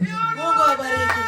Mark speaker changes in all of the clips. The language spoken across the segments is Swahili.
Speaker 1: Mungu awabariki.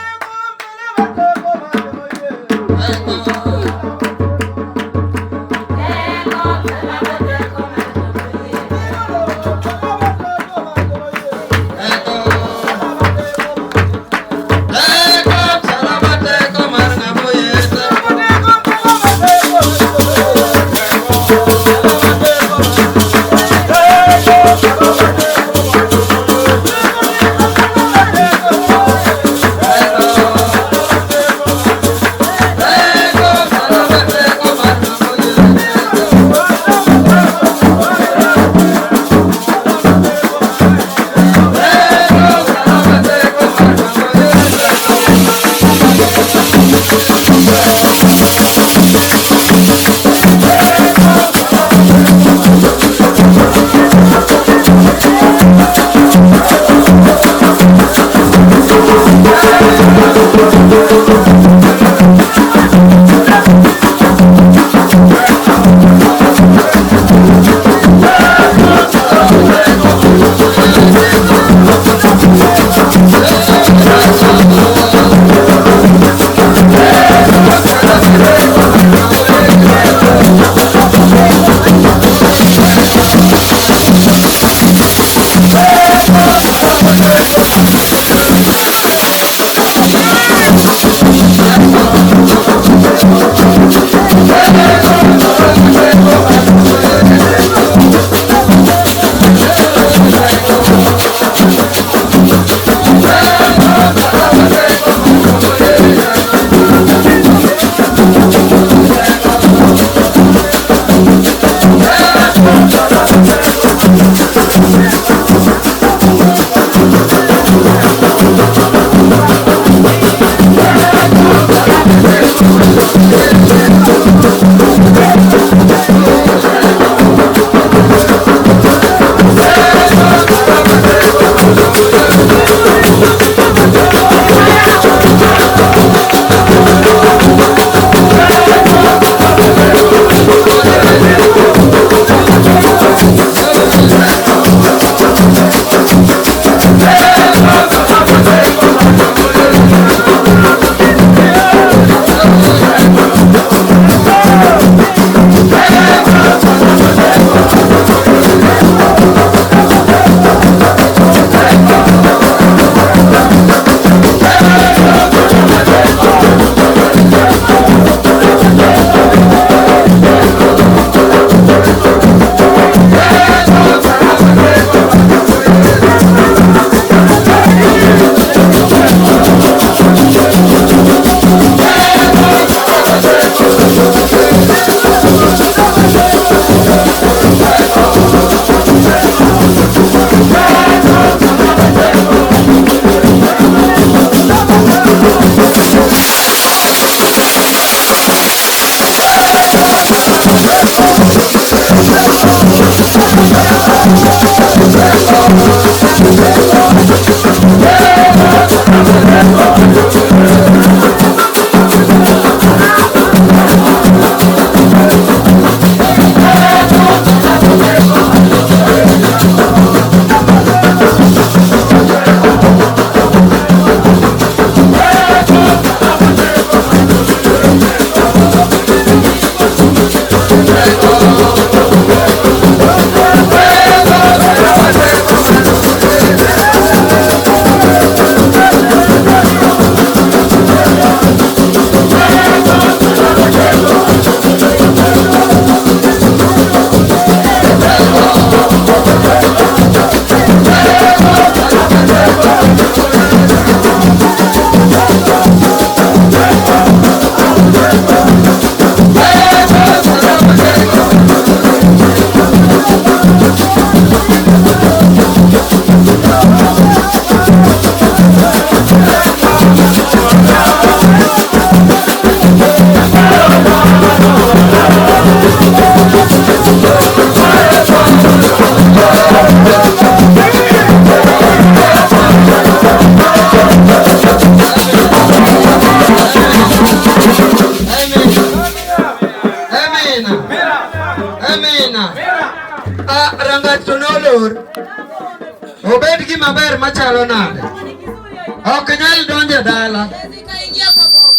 Speaker 1: Okenyal donje dala.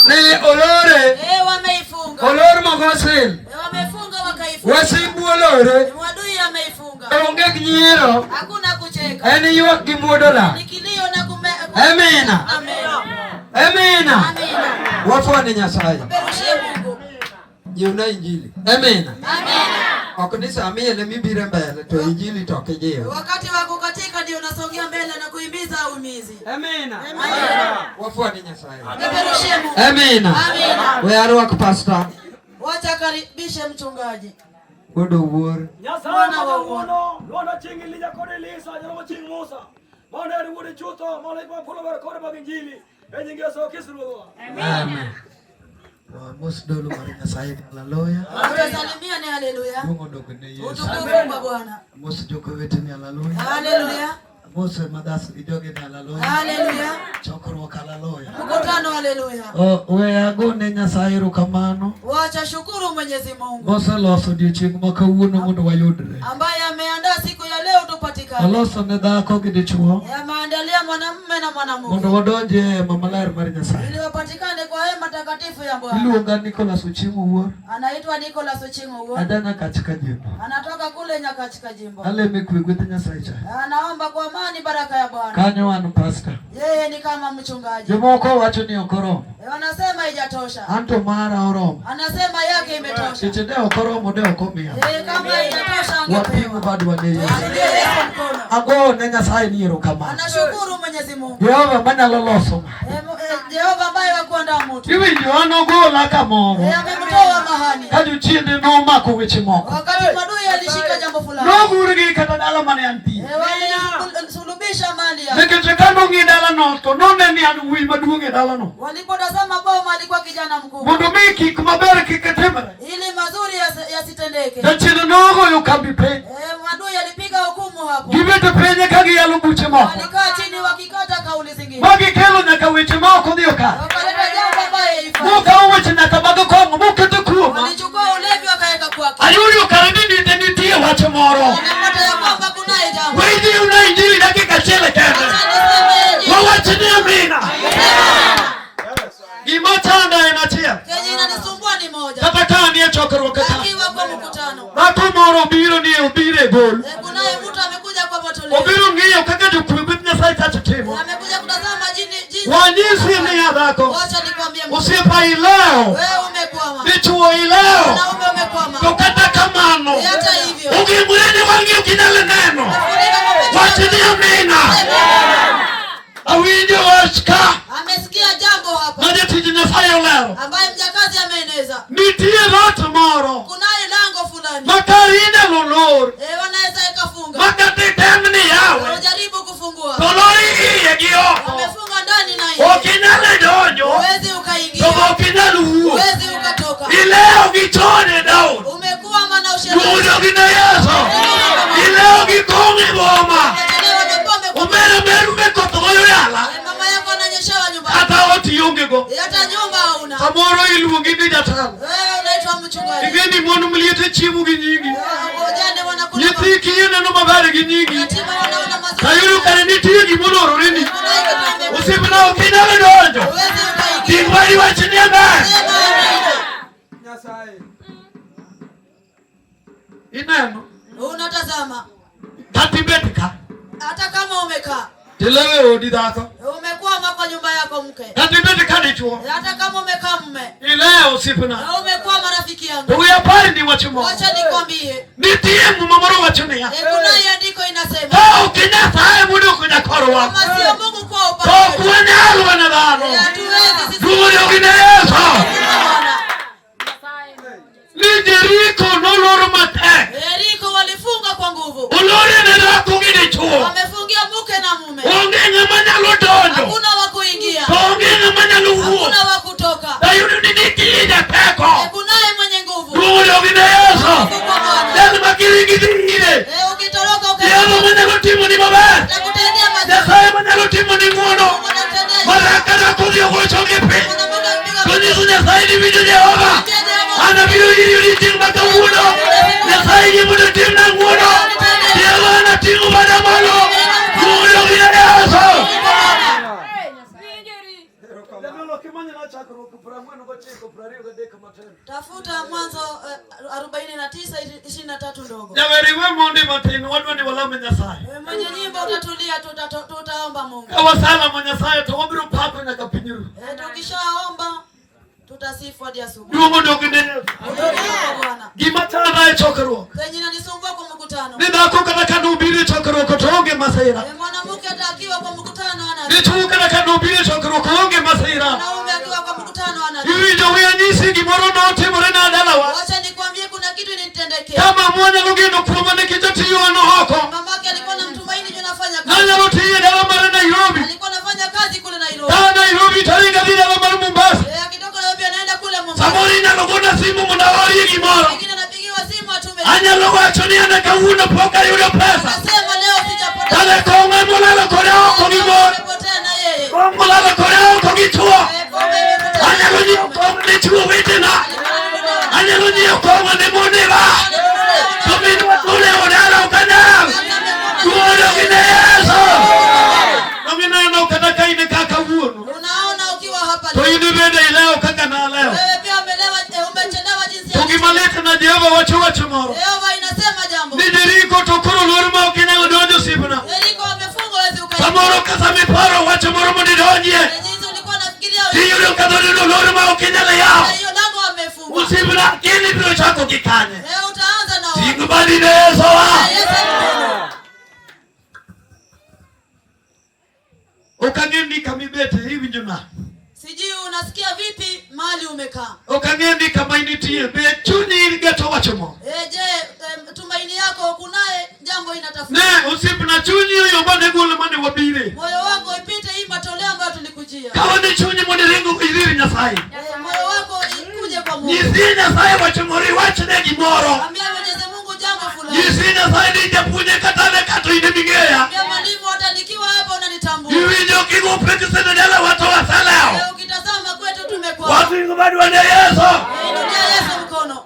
Speaker 1: Ne olore.
Speaker 2: Wameifunga.
Speaker 1: Olor magosil.
Speaker 2: Wamefunga wakaifunga.
Speaker 1: Wasibu olore.
Speaker 2: Mwadui ameifunga.
Speaker 1: Onge kinyiro.
Speaker 2: Hakuna kucheka.
Speaker 1: Eni yuak gimuodola.
Speaker 2: Nikilio na kume.
Speaker 1: Amina.
Speaker 2: Amina.
Speaker 1: Amina.
Speaker 2: Amina.
Speaker 1: Wafuani Nyasaye.
Speaker 2: Perushie Mungu.
Speaker 1: Jiuna injili. Amina.
Speaker 2: Amina.
Speaker 1: Okunisa amiyele mibire mbele to injili toke jeo.
Speaker 2: Wakati wako katika ndio unasongea mbele na kuhimiza umizi.
Speaker 1: Amina.
Speaker 2: Amina.
Speaker 1: Wafuani Nyasaye.
Speaker 2: Perushie Mungu.
Speaker 1: Amina.
Speaker 2: Amina.
Speaker 1: We are work pastor.
Speaker 2: Wacha karibishe mchungaji.
Speaker 1: Wodo wor.
Speaker 3: Nyasaye wa uono, lona chingi lija kore lisa, jana chingi Musa. Mana ni wuri chuto, mana ipa polo bara kore baginjili. Ejingia so kisruwa.
Speaker 1: Amen. Wa musdolu mari Nyasaye haleluya.
Speaker 2: Tusalimia ni haleluya.
Speaker 1: Mungu ndo kene Yesu.
Speaker 2: Utukufu kwa Bwana.
Speaker 1: Musjoko wetu ni haleluya.
Speaker 2: Haleluya.
Speaker 1: Mose madasi kidogo ni haleluya.
Speaker 2: Haleluya.
Speaker 1: Chokoro haleluya.
Speaker 2: Mkutano haleluya.
Speaker 1: We agone Nyasaye rukamano.
Speaker 2: Wacha shukuru Mwenyezi Mungu.
Speaker 1: Mose loso odiochieng' makawuono mondo wayudre.
Speaker 2: Ambaye ameandaa siku ya leo tupatikane.
Speaker 1: Oloso ne dhako gi dichuo.
Speaker 2: Ameandalia mwanamume na mwanamume.
Speaker 1: Mondo wadonje mama ler mar Nyasaye.
Speaker 2: Ili wapatikane kwa hema takatifu ya Bwana.
Speaker 1: Iluonga Nicholas Ochimo wuor.
Speaker 2: Anaitwa Nicholas Ochingo wuor.
Speaker 1: Adana katika jimbo.
Speaker 2: Anatoka kule Nyakachika jimbo.
Speaker 1: Aleme kwegwethe Nyasaye cha.
Speaker 2: Anaomba kwa amani baraka ya Bwana.
Speaker 1: Kanyo wan pastor.
Speaker 2: Yeye ni kama mchungaji.
Speaker 1: Jomoko wacho ni okoromo.
Speaker 2: Wanasema haijatosha.
Speaker 1: Anto mara oromo.
Speaker 2: Anasema yake imetosha.
Speaker 1: Seche de okoromo de okomia.
Speaker 2: Kama haijatosha
Speaker 1: Wapingu
Speaker 2: angepewa.
Speaker 1: bado wane Yesu.
Speaker 2: Mkono.
Speaker 1: Ago ne Nyasaye ni erokamano.
Speaker 2: Anashukuru Mwenyezi Mungu.
Speaker 1: Jehova manyalo loso.
Speaker 2: Jehova ambaye wakuandaa mtu.
Speaker 1: Iwinjo an ogola kamoro.
Speaker 2: Amemtoa mahali.
Speaker 1: Kaju chiende nomako weche moko.
Speaker 2: Wakati madui alishika jambo fulani.
Speaker 1: Nogurgi kata dala mane antie.
Speaker 2: Walisulubisha mali yake.
Speaker 1: Nikech kano ng'i dala no to none ni an wuoyi maduong' e dala no.
Speaker 2: Walipotazama boma alikuwa kijana mkubwa.
Speaker 1: Mondo mi kik maber kik timre.
Speaker 2: Ili mazuri yasitendeke.
Speaker 1: Jachien nogoyo kambi piny.
Speaker 2: Madui alipiga hukumu hapo.
Speaker 1: Gibet penye ka giyalo buche moko.
Speaker 2: Walikaa chini wakikata kauli zingine.
Speaker 1: Magikelo nyaka weche ma ok odhi okalo.
Speaker 2: Wakaleta jambo ambaye ifaa.
Speaker 1: Mokawo weche nyaka mag kong'o moketo kuoma.
Speaker 2: Walichukua ulevi wakaweka kwake.
Speaker 1: Ayudo kara ni nitie wach moro.
Speaker 2: Wanapata ya kwamba kunaye jambo.
Speaker 1: Weji una injili dakika achiel kende. Wawachni amina. Gima chanda en achiel.
Speaker 2: Kenye inanisumbua ni moja.
Speaker 1: Kata ka ni e chokruok e kanisa.
Speaker 2: Akiwa kwa mkutano.
Speaker 1: Dhako moro obiro ni obiro e bol.
Speaker 2: Kunaye mtu amekuja kwa matoleo.
Speaker 1: Obiro ng'iyo kaka jopur Nyasaye chacho timo.
Speaker 2: Amekuja kutazama jinsi.
Speaker 1: Wanyisi ni ya dhako.
Speaker 2: Wacha nikwambie.
Speaker 1: Osiepa ileo.
Speaker 2: Wewe umekwama.
Speaker 1: Dichuo ileo.
Speaker 2: Wanaume umekwama.
Speaker 1: To kata kamano.
Speaker 2: Hata hivyo.
Speaker 1: Ugimureni wangi ukinyalo neno. Wachni amina. Awinjo wach ka.
Speaker 2: Amesikia jambo hapa.
Speaker 1: Ma jatij Nyasaye olero.
Speaker 2: Ambaye mjakazi ameeneza.
Speaker 1: Nitie lot moro.
Speaker 2: Kunaye lango fulani.
Speaker 1: Makari inyalo lor.
Speaker 2: Wanaweza ikafunga.
Speaker 1: Makati temni yawe.
Speaker 2: Wanajaribu kufungua.
Speaker 1: Tolori iye gi oko.
Speaker 2: Wamefunga ndani na nje.
Speaker 1: Okinyalo donjo.
Speaker 2: Huwezi ukaingia.
Speaker 1: To okinyalo wuok.
Speaker 2: Huwezi ukatoka.
Speaker 1: Ileo gi chone Daud.
Speaker 2: Umekuwa mana usherati.
Speaker 1: Duodo gi ne Yesu. Ileo gi kong'i boma. Umere meru me koth goyo yala.
Speaker 2: Mama yako ananyeshewa nyumbani.
Speaker 1: Kata oti onge go.
Speaker 2: Hata nyumba hauna.
Speaker 1: Samoro iluongi ni jatelo.
Speaker 2: Wewe unaitwa mchungaji.
Speaker 1: Ingeni mon mliete chiemo gi nyingi.
Speaker 2: Wajane wanakula.
Speaker 1: Nyithi kineno maber gi nyingi.
Speaker 2: Yatima wanaona mazuri.
Speaker 1: Kayudo kare nitie gimolorore ni.
Speaker 2: Huwezi
Speaker 1: Osiepna ok inyalo donjo.
Speaker 2: ukaingia.
Speaker 1: Tingwari wachni amen.
Speaker 3: Nyasaye.
Speaker 1: Ineno.
Speaker 2: Unatazama.
Speaker 1: Katibet ka.
Speaker 2: Hata kama umekaa.
Speaker 1: Tilewe odi dhako.
Speaker 2: Umekwama kwa nyumba yako mke.
Speaker 1: Katibet ka dichuo.
Speaker 2: Hata kama umekaa mume.
Speaker 1: Ileo osiepna.
Speaker 2: Umekwama rafiki yangu.
Speaker 1: To we apari ni wach moro.
Speaker 2: Wacha nikwambie.
Speaker 1: Nitie muma moro wachoni ya.
Speaker 2: Kuna andiko inasema.
Speaker 1: Ka ok Nyasaye mondo kunya korwa.
Speaker 2: Kama sio Mungu kwa
Speaker 1: To
Speaker 2: upande.
Speaker 1: kunyalo na dhano.
Speaker 2: Hatuwezi sisi.
Speaker 1: Duodo gi ne Yesu. Ni Jeriko noloro matek.
Speaker 2: Yeriko walifunga kwa nguvu.
Speaker 1: Olore ne dhako gi dichuo.
Speaker 2: Wamefungia mke na mume.
Speaker 1: Onge ng'ama nyalo donjo.
Speaker 2: Hakuna wa kuingia.
Speaker 1: To onge ng'ama nyalo wuok.
Speaker 2: Hakuna wa kutoka.
Speaker 1: Ayudo ni nitie jateko.
Speaker 2: Kunaye mwenye nguvu.
Speaker 1: Duodo gi ne Yesu. Jal makiringi dhire.
Speaker 2: Ukitoroka
Speaker 1: Yalo manyalo timo ni maber.
Speaker 2: utakutendea mazuri.
Speaker 1: Nyasaye manyalo timo ni ng'wono. Baraka na kodhi ogocho gi piny. Konyiso Nyasaye ni winjo Jehova. Anabiro iri odiochieng' ma kawuono. Nyasaye ni mondo timna ng'wono. Jehova anating'o bada malo. Duodo gi ne Yesu.
Speaker 2: Tafuta Mwanzo 49:23 ndogo.
Speaker 1: Jaweriwe monde matino wadwa ni wala Nyasaye.
Speaker 2: Mwenye nyimbo utatulia tutaomba Mungu.
Speaker 1: Kawasala Nyasaye to wabiro pako nyaka pinyuru.
Speaker 2: Tukishaomba tutasifu hadi asubuhi.
Speaker 1: Dumo ndogine.
Speaker 2: Bwana.
Speaker 1: Gima tana chokero.
Speaker 2: Kenye nanisumbua kwa mkutano.
Speaker 1: Nidako kana kanubiri chokero kotonge masaira.
Speaker 2: Mwanamke atakiwa kwa mkutano ana.
Speaker 1: Nichuka kana kanubiri chokero kotonge masaira.
Speaker 2: Mwanaume akiwa kwa mkutano ana.
Speaker 1: Hivi ndio wenyisi gimoro note morena dalawa.
Speaker 2: Acha nikwambie kuna kitu initendekea.
Speaker 1: Kama mwana lugendo kuomane kijoti yono hoko.
Speaker 2: Mamake alikuwa anamtumaini juu nafanya kazi.
Speaker 1: Nanya rotie dala mara Nairobi.
Speaker 2: Alikuwa anafanya kazi kule Nairobi.
Speaker 1: Nairobi taringa bila mara Mombasa.
Speaker 2: Akitoka Nairobi anaenda kule Mombasa.
Speaker 1: Sabori na logona simu mnawari gimoro.
Speaker 2: Mwingine anapigiwa simu atume.
Speaker 1: Anya logo achoni ana kauna poka yule pesa.
Speaker 2: Anasema leo sijapata.
Speaker 1: Dale konga mulala korao ko gimoro.
Speaker 2: Nimepotea na yeye.
Speaker 1: Mulala korao ko gituo. Anya loji konga ni chuo witena. Anya loji konga ni moneva. Komini watule odala ukana. Kuono kine Yesu. Komini na ukataka ine kaka uono.
Speaker 2: Unaona ukiwa hapa
Speaker 1: leo. Toini bende ileo kaka na leo.
Speaker 2: Wewe pia umechelewa jinsi ya.
Speaker 1: Tukimaleta na Jehova wacho moro.
Speaker 2: Jehova inasema jambo.
Speaker 1: Ni Jeriko tokoro lorma ukina udojo sibuna.
Speaker 2: Jeriko amefungwa wezi ukaja.
Speaker 1: Samoro kasami paro wacho moro mudidonye.
Speaker 2: Jinsi ulikuwa unafikiria wewe.
Speaker 1: Hiyo kadoni lorma ukina le yao.
Speaker 2: Hiyo lango amefungwa.
Speaker 1: Usibuna kini bilo chako kikanye.
Speaker 2: Leo utaanza na wao.
Speaker 1: Singubali Yesu. Ukangendi kamibete hivi njona.
Speaker 2: Sijui unasikia vipi mahali umekaa.
Speaker 1: Ukangendi kama initie bechuni iligeto wachomo.
Speaker 2: Je, tumaini yako kunaye jambo inatafuta.
Speaker 1: Ne, usibuna chuni hiyo mbone gule mane wabire.
Speaker 2: Moyo wako ipite hii matoleo ambayo tulikujia.
Speaker 1: Kawa ni chuni mwone rengu iziri Nyasaye.
Speaker 2: Moyo wako ikuje kwa Mungu.
Speaker 1: Nisi Nyasaye wachomori wachine gimoro.
Speaker 2: Ambia Mwenyezi Mungu jambo fulani.
Speaker 1: Nisi Nyasaye nijapunye katane kato inemigea.
Speaker 2: Ambia mwalimu hata nikiwa hapa unanitambua.
Speaker 1: Hivi ndio kigo peke sana dala watu wasalao.
Speaker 2: Leo ukitazama kwetu tumekuwa.
Speaker 1: Watu ingubadi wane Yesu.
Speaker 2: Inulia Yesu mkono.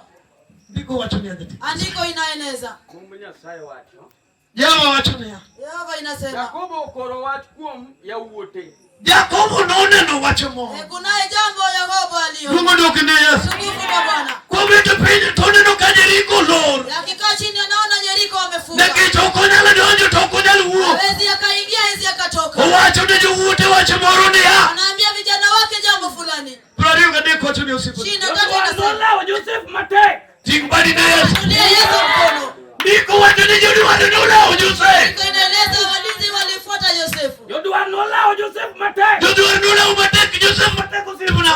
Speaker 1: Ndiko wachomia dhati.
Speaker 2: Andiko inaeneza.
Speaker 4: Kumbu Nyasaye wacho.
Speaker 1: Yawa wachomia.
Speaker 2: Yehova inasema.
Speaker 4: Yakobo ukoro wach kuom ya uote.
Speaker 1: Yakobo naone no wachomo.
Speaker 2: Kunaye jambo Yakobo alio.
Speaker 1: Mungu ndio kine Yesu.
Speaker 2: Tukufu kwa Bwana.
Speaker 1: Kwa vitu pili tone no kajeriko lor.
Speaker 2: Akikaa chini anaona Jeriko wamefunga.
Speaker 1: Na kichoko nyala ndio toko nyala huo.
Speaker 2: Hawezi akaingia, hawezi akatoka.
Speaker 1: Wacho ndio wote wachomoroni ya.
Speaker 2: Anaambia vijana wake jambo fulani.
Speaker 1: Prario kadeko wacho ndio usiku.
Speaker 2: Shina tatu inasema.
Speaker 4: Nolao Joseph Mate.
Speaker 1: Tingbadi na Yesu.
Speaker 2: Inulia Yesu mkono.
Speaker 1: Ndiko watu ni jodi watu nolao Joseph.
Speaker 2: Ndiko inaeleza walinzi walifuata Yosefu.
Speaker 4: Yodwa nolao Joseph Mate.
Speaker 1: Jodi nolao Mate Joseph Mate kusibuna.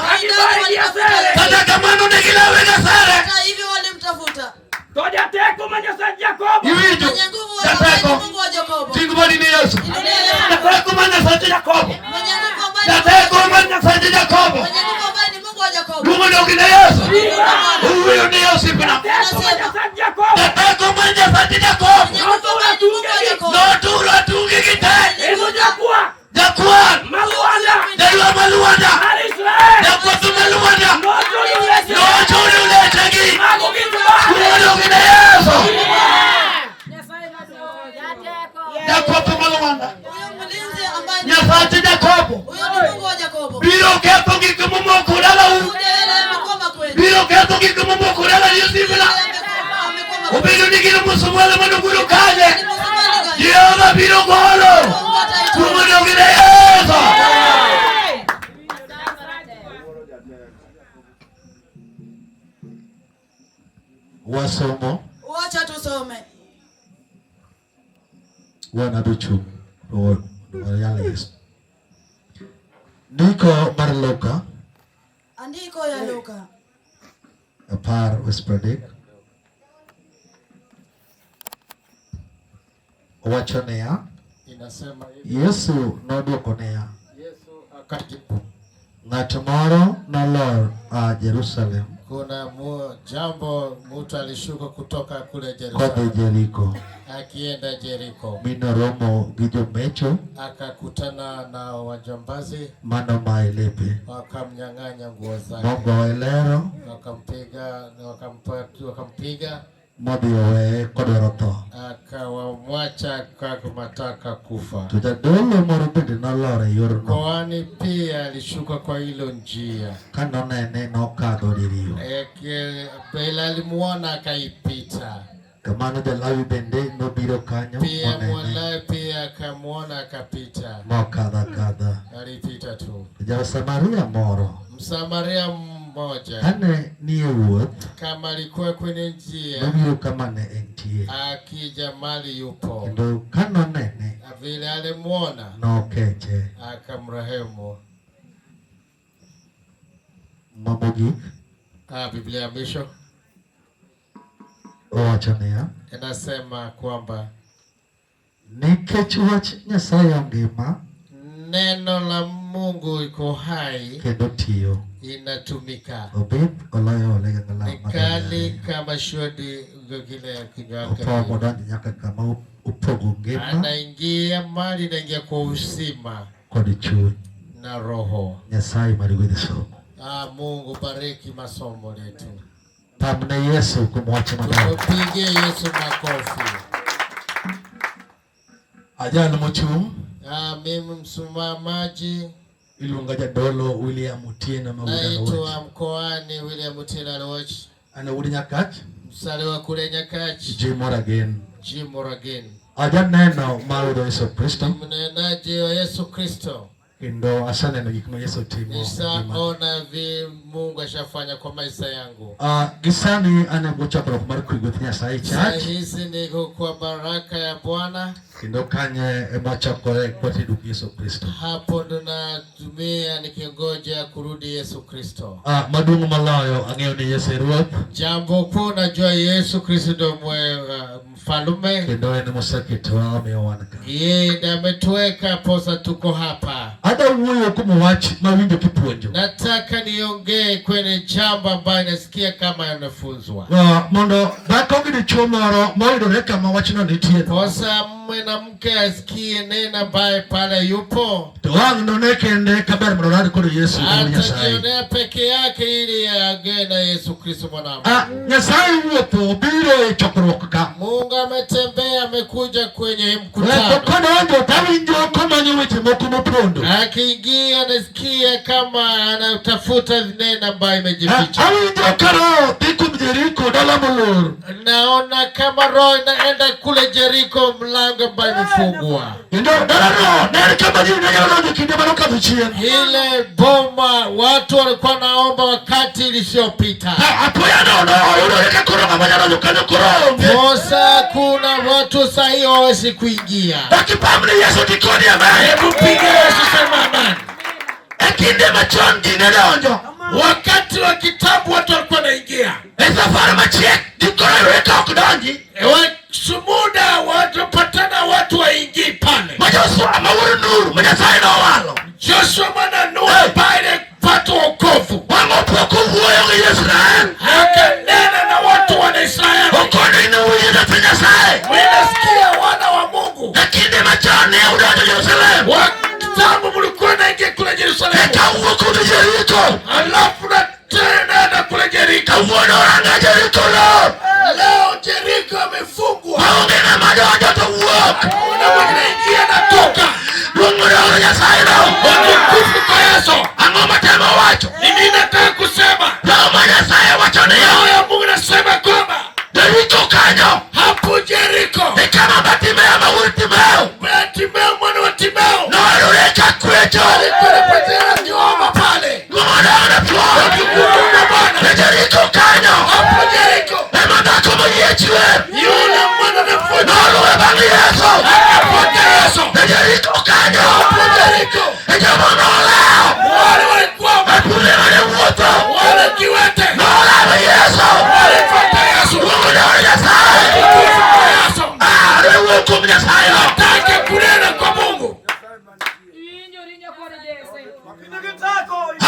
Speaker 1: Hata kama ndo kila wega sare.
Speaker 2: Hata hivyo walimtafuta.
Speaker 4: Toja teko Nyasaye Yakobo.
Speaker 1: Hivi
Speaker 2: Mwenye nguvu wa Mungu wa Yakobo.
Speaker 1: Tingbadi ni Yesu.
Speaker 2: Inulia Yesu.
Speaker 1: Nataka Nyasaye Yakobo.
Speaker 2: Mwenye nguvu ambaye
Speaker 1: Nataka Nyasaye Yakobo.
Speaker 2: Mwenye nguvu ambaye ni Mungu wa Yakobo.
Speaker 1: Mungu ndio kina Yesu. Huyo ni Yesu bwana.
Speaker 4: Nyasaye Yakobo.
Speaker 1: Nataka Nyasaye Yakobo.
Speaker 2: Mwenye nguvu ambaye ni Mungu wa Yakobo.
Speaker 1: Ndio tunatungi kitai.
Speaker 4: Eno jakua.
Speaker 1: Jakuan.
Speaker 4: Maluanda.
Speaker 1: Ndio Maluanda.
Speaker 4: Israel.
Speaker 1: Jakuan Maluanda.
Speaker 4: Nojo ulete.
Speaker 1: Ndio ulete.
Speaker 4: Mago kitwa.
Speaker 1: Huyo kina Yesu. Jakuan Maluanda.
Speaker 2: Huyo mlinzi ambaye ni
Speaker 1: Nyasaye Yakobo.
Speaker 2: huyo ni Mungu wa Yakobo.
Speaker 1: Biro keto kikumu kulala u.
Speaker 2: Amekoma kweli.
Speaker 1: Biro keto kikumu kulala Yesu bwana. Ubiro nikilo musumwele manuguru kaje. Yehova biro golo. Mungu ndio kina Yesu. Wasomo.
Speaker 2: Wacha tusome.
Speaker 1: Wana bichu. Yale Yesu. Ndiko mar Luka.
Speaker 2: Andiko ya Luka.
Speaker 1: Apar wespradik. Wachonea.
Speaker 5: Inasema
Speaker 1: Yesu noduokonea.
Speaker 5: Yesu akajibu,
Speaker 1: Ng'at moro nolor Jerusalem
Speaker 5: kuna jambo mtu alishuka kutoka kule
Speaker 1: kodhi
Speaker 5: Jerusalem
Speaker 1: Jeriko
Speaker 5: akienda Jeriko,
Speaker 1: minoromo gi jomecho
Speaker 5: akakutana na wajambazi
Speaker 1: manomaye lepe
Speaker 5: wakamnyang'anya nguo zake,
Speaker 1: mogowe lero
Speaker 5: wakampiga
Speaker 1: modiowe kodoroto
Speaker 5: akawamwacha kamataka kufa.
Speaker 1: Jadolo moro bende nolore yorno.
Speaker 5: Kuhani pia alishuka kwa hilo njia.
Speaker 1: Kanonene nokadho diriyo.
Speaker 5: Bela alimuona akaipita.
Speaker 1: Kamano Jalawi bende nobiro kanyo.
Speaker 5: Pia Mwalawi pia akamuona akapita.
Speaker 1: Mokadha.
Speaker 5: Alipita tu.
Speaker 1: Samaria moro.
Speaker 5: Msamaria mmoja.
Speaker 1: Kane niye wuoth.
Speaker 5: Kama alikuwa kwenye njia.
Speaker 1: Nobiro kama ne entie.
Speaker 5: Akija mali yupo.
Speaker 1: Kendo kanonene.
Speaker 5: Vile alimuona.
Speaker 1: Nokeche.
Speaker 5: Akamrehemu.
Speaker 1: Mogik.
Speaker 5: Biblia ya mwisho
Speaker 1: owacho niya,
Speaker 5: inasema kwamba
Speaker 1: nikech wach Nyasaye ngima,
Speaker 5: neno la Mungu iko hai
Speaker 1: kendo tiyo,
Speaker 5: inatumika,
Speaker 1: obith oloyo olega ngala
Speaker 5: nikali kama shodi gogile ya kinyaka,
Speaker 1: upo modonji nyaka kama upogo ngima,
Speaker 5: anaingia mali, inaingia kwa usima
Speaker 1: kod chuny
Speaker 5: na roho.
Speaker 1: Nyasaye marigwedhi somo.
Speaker 5: Mungu bariki masomo letu.
Speaker 1: Pamne Yesu kumwacha mababu.
Speaker 5: Tupige Yesu makofi.
Speaker 1: Ajana mochung.
Speaker 5: Mimi msimamaji.
Speaker 1: Ilunga Jadolo William Otieno Mawuda.
Speaker 5: Naitwa mkoani William Otieno Lodge.
Speaker 1: Ana Wudi Nyakach.
Speaker 5: Msaliwa kule Nyakach.
Speaker 1: Jimoragen. Ajana neno Mawuda Yesu Kristo.
Speaker 5: Mnenaji wa Yesu Kristo.
Speaker 1: Kendo asaneno gik ma Yesu timo.
Speaker 5: Nisaona Mungu ashafanya kwa maisha yangu.
Speaker 1: Gisani ane chokruok mar Kwigweth Nyasaye Church.
Speaker 5: Hizi niko kwa baraka ya Bwana.
Speaker 1: Kendo kanye chokore kwati duk Yesu Kristo.
Speaker 5: Hapo ndo natumia nikingoja kurudi Yesu Kristo.
Speaker 1: Maduong' maloyo ang'eyo ni Yesu Ruoth.
Speaker 5: Jambo kuu najua Yesu Kristo ndo mfalme.
Speaker 1: Kendo ene moseketowa omiyo wan ka.
Speaker 5: Yeye ndiye ametuweka posa tuko hapa.
Speaker 1: Ada wuoyo kuom wach mawinjo kipuonjo.
Speaker 5: Nataka niongee kwenye jambo ambayo nasikia kama yanafunzwa.
Speaker 1: Mondo dhako gi dichuo moro moyudore kama wachno nitie.
Speaker 5: Posa mwanamke asikie neno ambaye pale yupo.
Speaker 1: To wang' none kende kaber mondo rad kod Yesu Nyasaye.
Speaker 5: Atajionea peke yake ili agee na Yesu Kristo mwanadamu.
Speaker 1: Nyasaye wuotho biro e chokruok ka.
Speaker 5: Mungu ametembea, amekuja kwenye mkutano.
Speaker 1: Kono tawinjo komanyo weche moko mopondo.
Speaker 5: Akiingia nasikia kama anatafuta neno ambayo imejificha.
Speaker 1: Awinjo karo tikum Jeriko dala molor.
Speaker 5: Naona kama roho inaenda kule Jeriko, mlango ambayo imefungwa.
Speaker 1: Ndio dala ndio kama jini ndio kinde maroka vichia.
Speaker 5: Ile boma watu walikuwa naomba wakati iliyopita.
Speaker 1: Hapo yanaona koroga majana lukana koroga.
Speaker 5: Posa kuna watu sahihi hawezi kuingia.
Speaker 1: Akipamle Yesu tikoni ambaye
Speaker 5: Mpige Yesu sema amen.
Speaker 1: Akinde machon dinelonjo.
Speaker 5: Wakati wa kitabu watu walikuwa naingia.
Speaker 1: Esa farma check dikora weka okudonji.
Speaker 5: Sumuda watu patana watu waingie pale.
Speaker 1: Majoshua amawuru nuru Nyasaye no walo.
Speaker 5: Joshua mwana nuru pale pato wokovu.
Speaker 1: Wango poko vuoyo ngi Israel.
Speaker 5: Akanena na watu wa Israeli.
Speaker 1: Okono ina uye na Nyasaye.
Speaker 5: Winasikia wana wa Mungu.
Speaker 1: Akinde machon ne udato Jerusalem.
Speaker 5: Wakitabu mlikuwa naingia kule Jerusalem.
Speaker 1: Eka uko kule Jeriko.
Speaker 5: Alafu na tena na kule Jeriko.
Speaker 1: Uwana oranga Jeriko lo.
Speaker 5: Leo Jeriko amefungwa.
Speaker 1: Maungena madojo to uok.
Speaker 5: Una mwingine ingia na toka.
Speaker 1: Mungu Nyasaye lo.
Speaker 5: Utukufu kwa Yesu.
Speaker 1: Angoma tema wacho.
Speaker 5: Mimi nataka kusema.
Speaker 1: Roma Nyasaye wacho ni
Speaker 5: Roho ya Mungu nasema kwamba
Speaker 1: Jeriko kanyo.
Speaker 5: hapo Jeriko.
Speaker 1: Ni kama Batimeo mawuri Timeo.
Speaker 5: Batimeo mwana wa Timeo.
Speaker 1: No alureka kwecho.
Speaker 5: Alikuwa patena nyoma pale.
Speaker 1: Ngomona anapua.
Speaker 5: Bwana.
Speaker 1: Jeriko kanyo.
Speaker 5: Hapo Jeriko.
Speaker 1: Ema dako mwenyechiwe.
Speaker 5: Yule mwana na fujo.
Speaker 1: Noluwe bangi Yesu.
Speaker 5: Akapote Yesu.
Speaker 1: Jeriko kanyo.
Speaker 5: Hapo Jeriko.
Speaker 1: Ejamono lao.
Speaker 5: Wale walikuwa.
Speaker 1: Epule wale uoto.
Speaker 5: Wale kiwete.
Speaker 1: Nolawe Yesu.
Speaker 5: Wale fata Yesu.
Speaker 1: Mungu Nyasaye.
Speaker 5: Utukufu kwa Yesu.
Speaker 1: Uko Nyasaye.
Speaker 5: Nataka kunena kwa Mungu.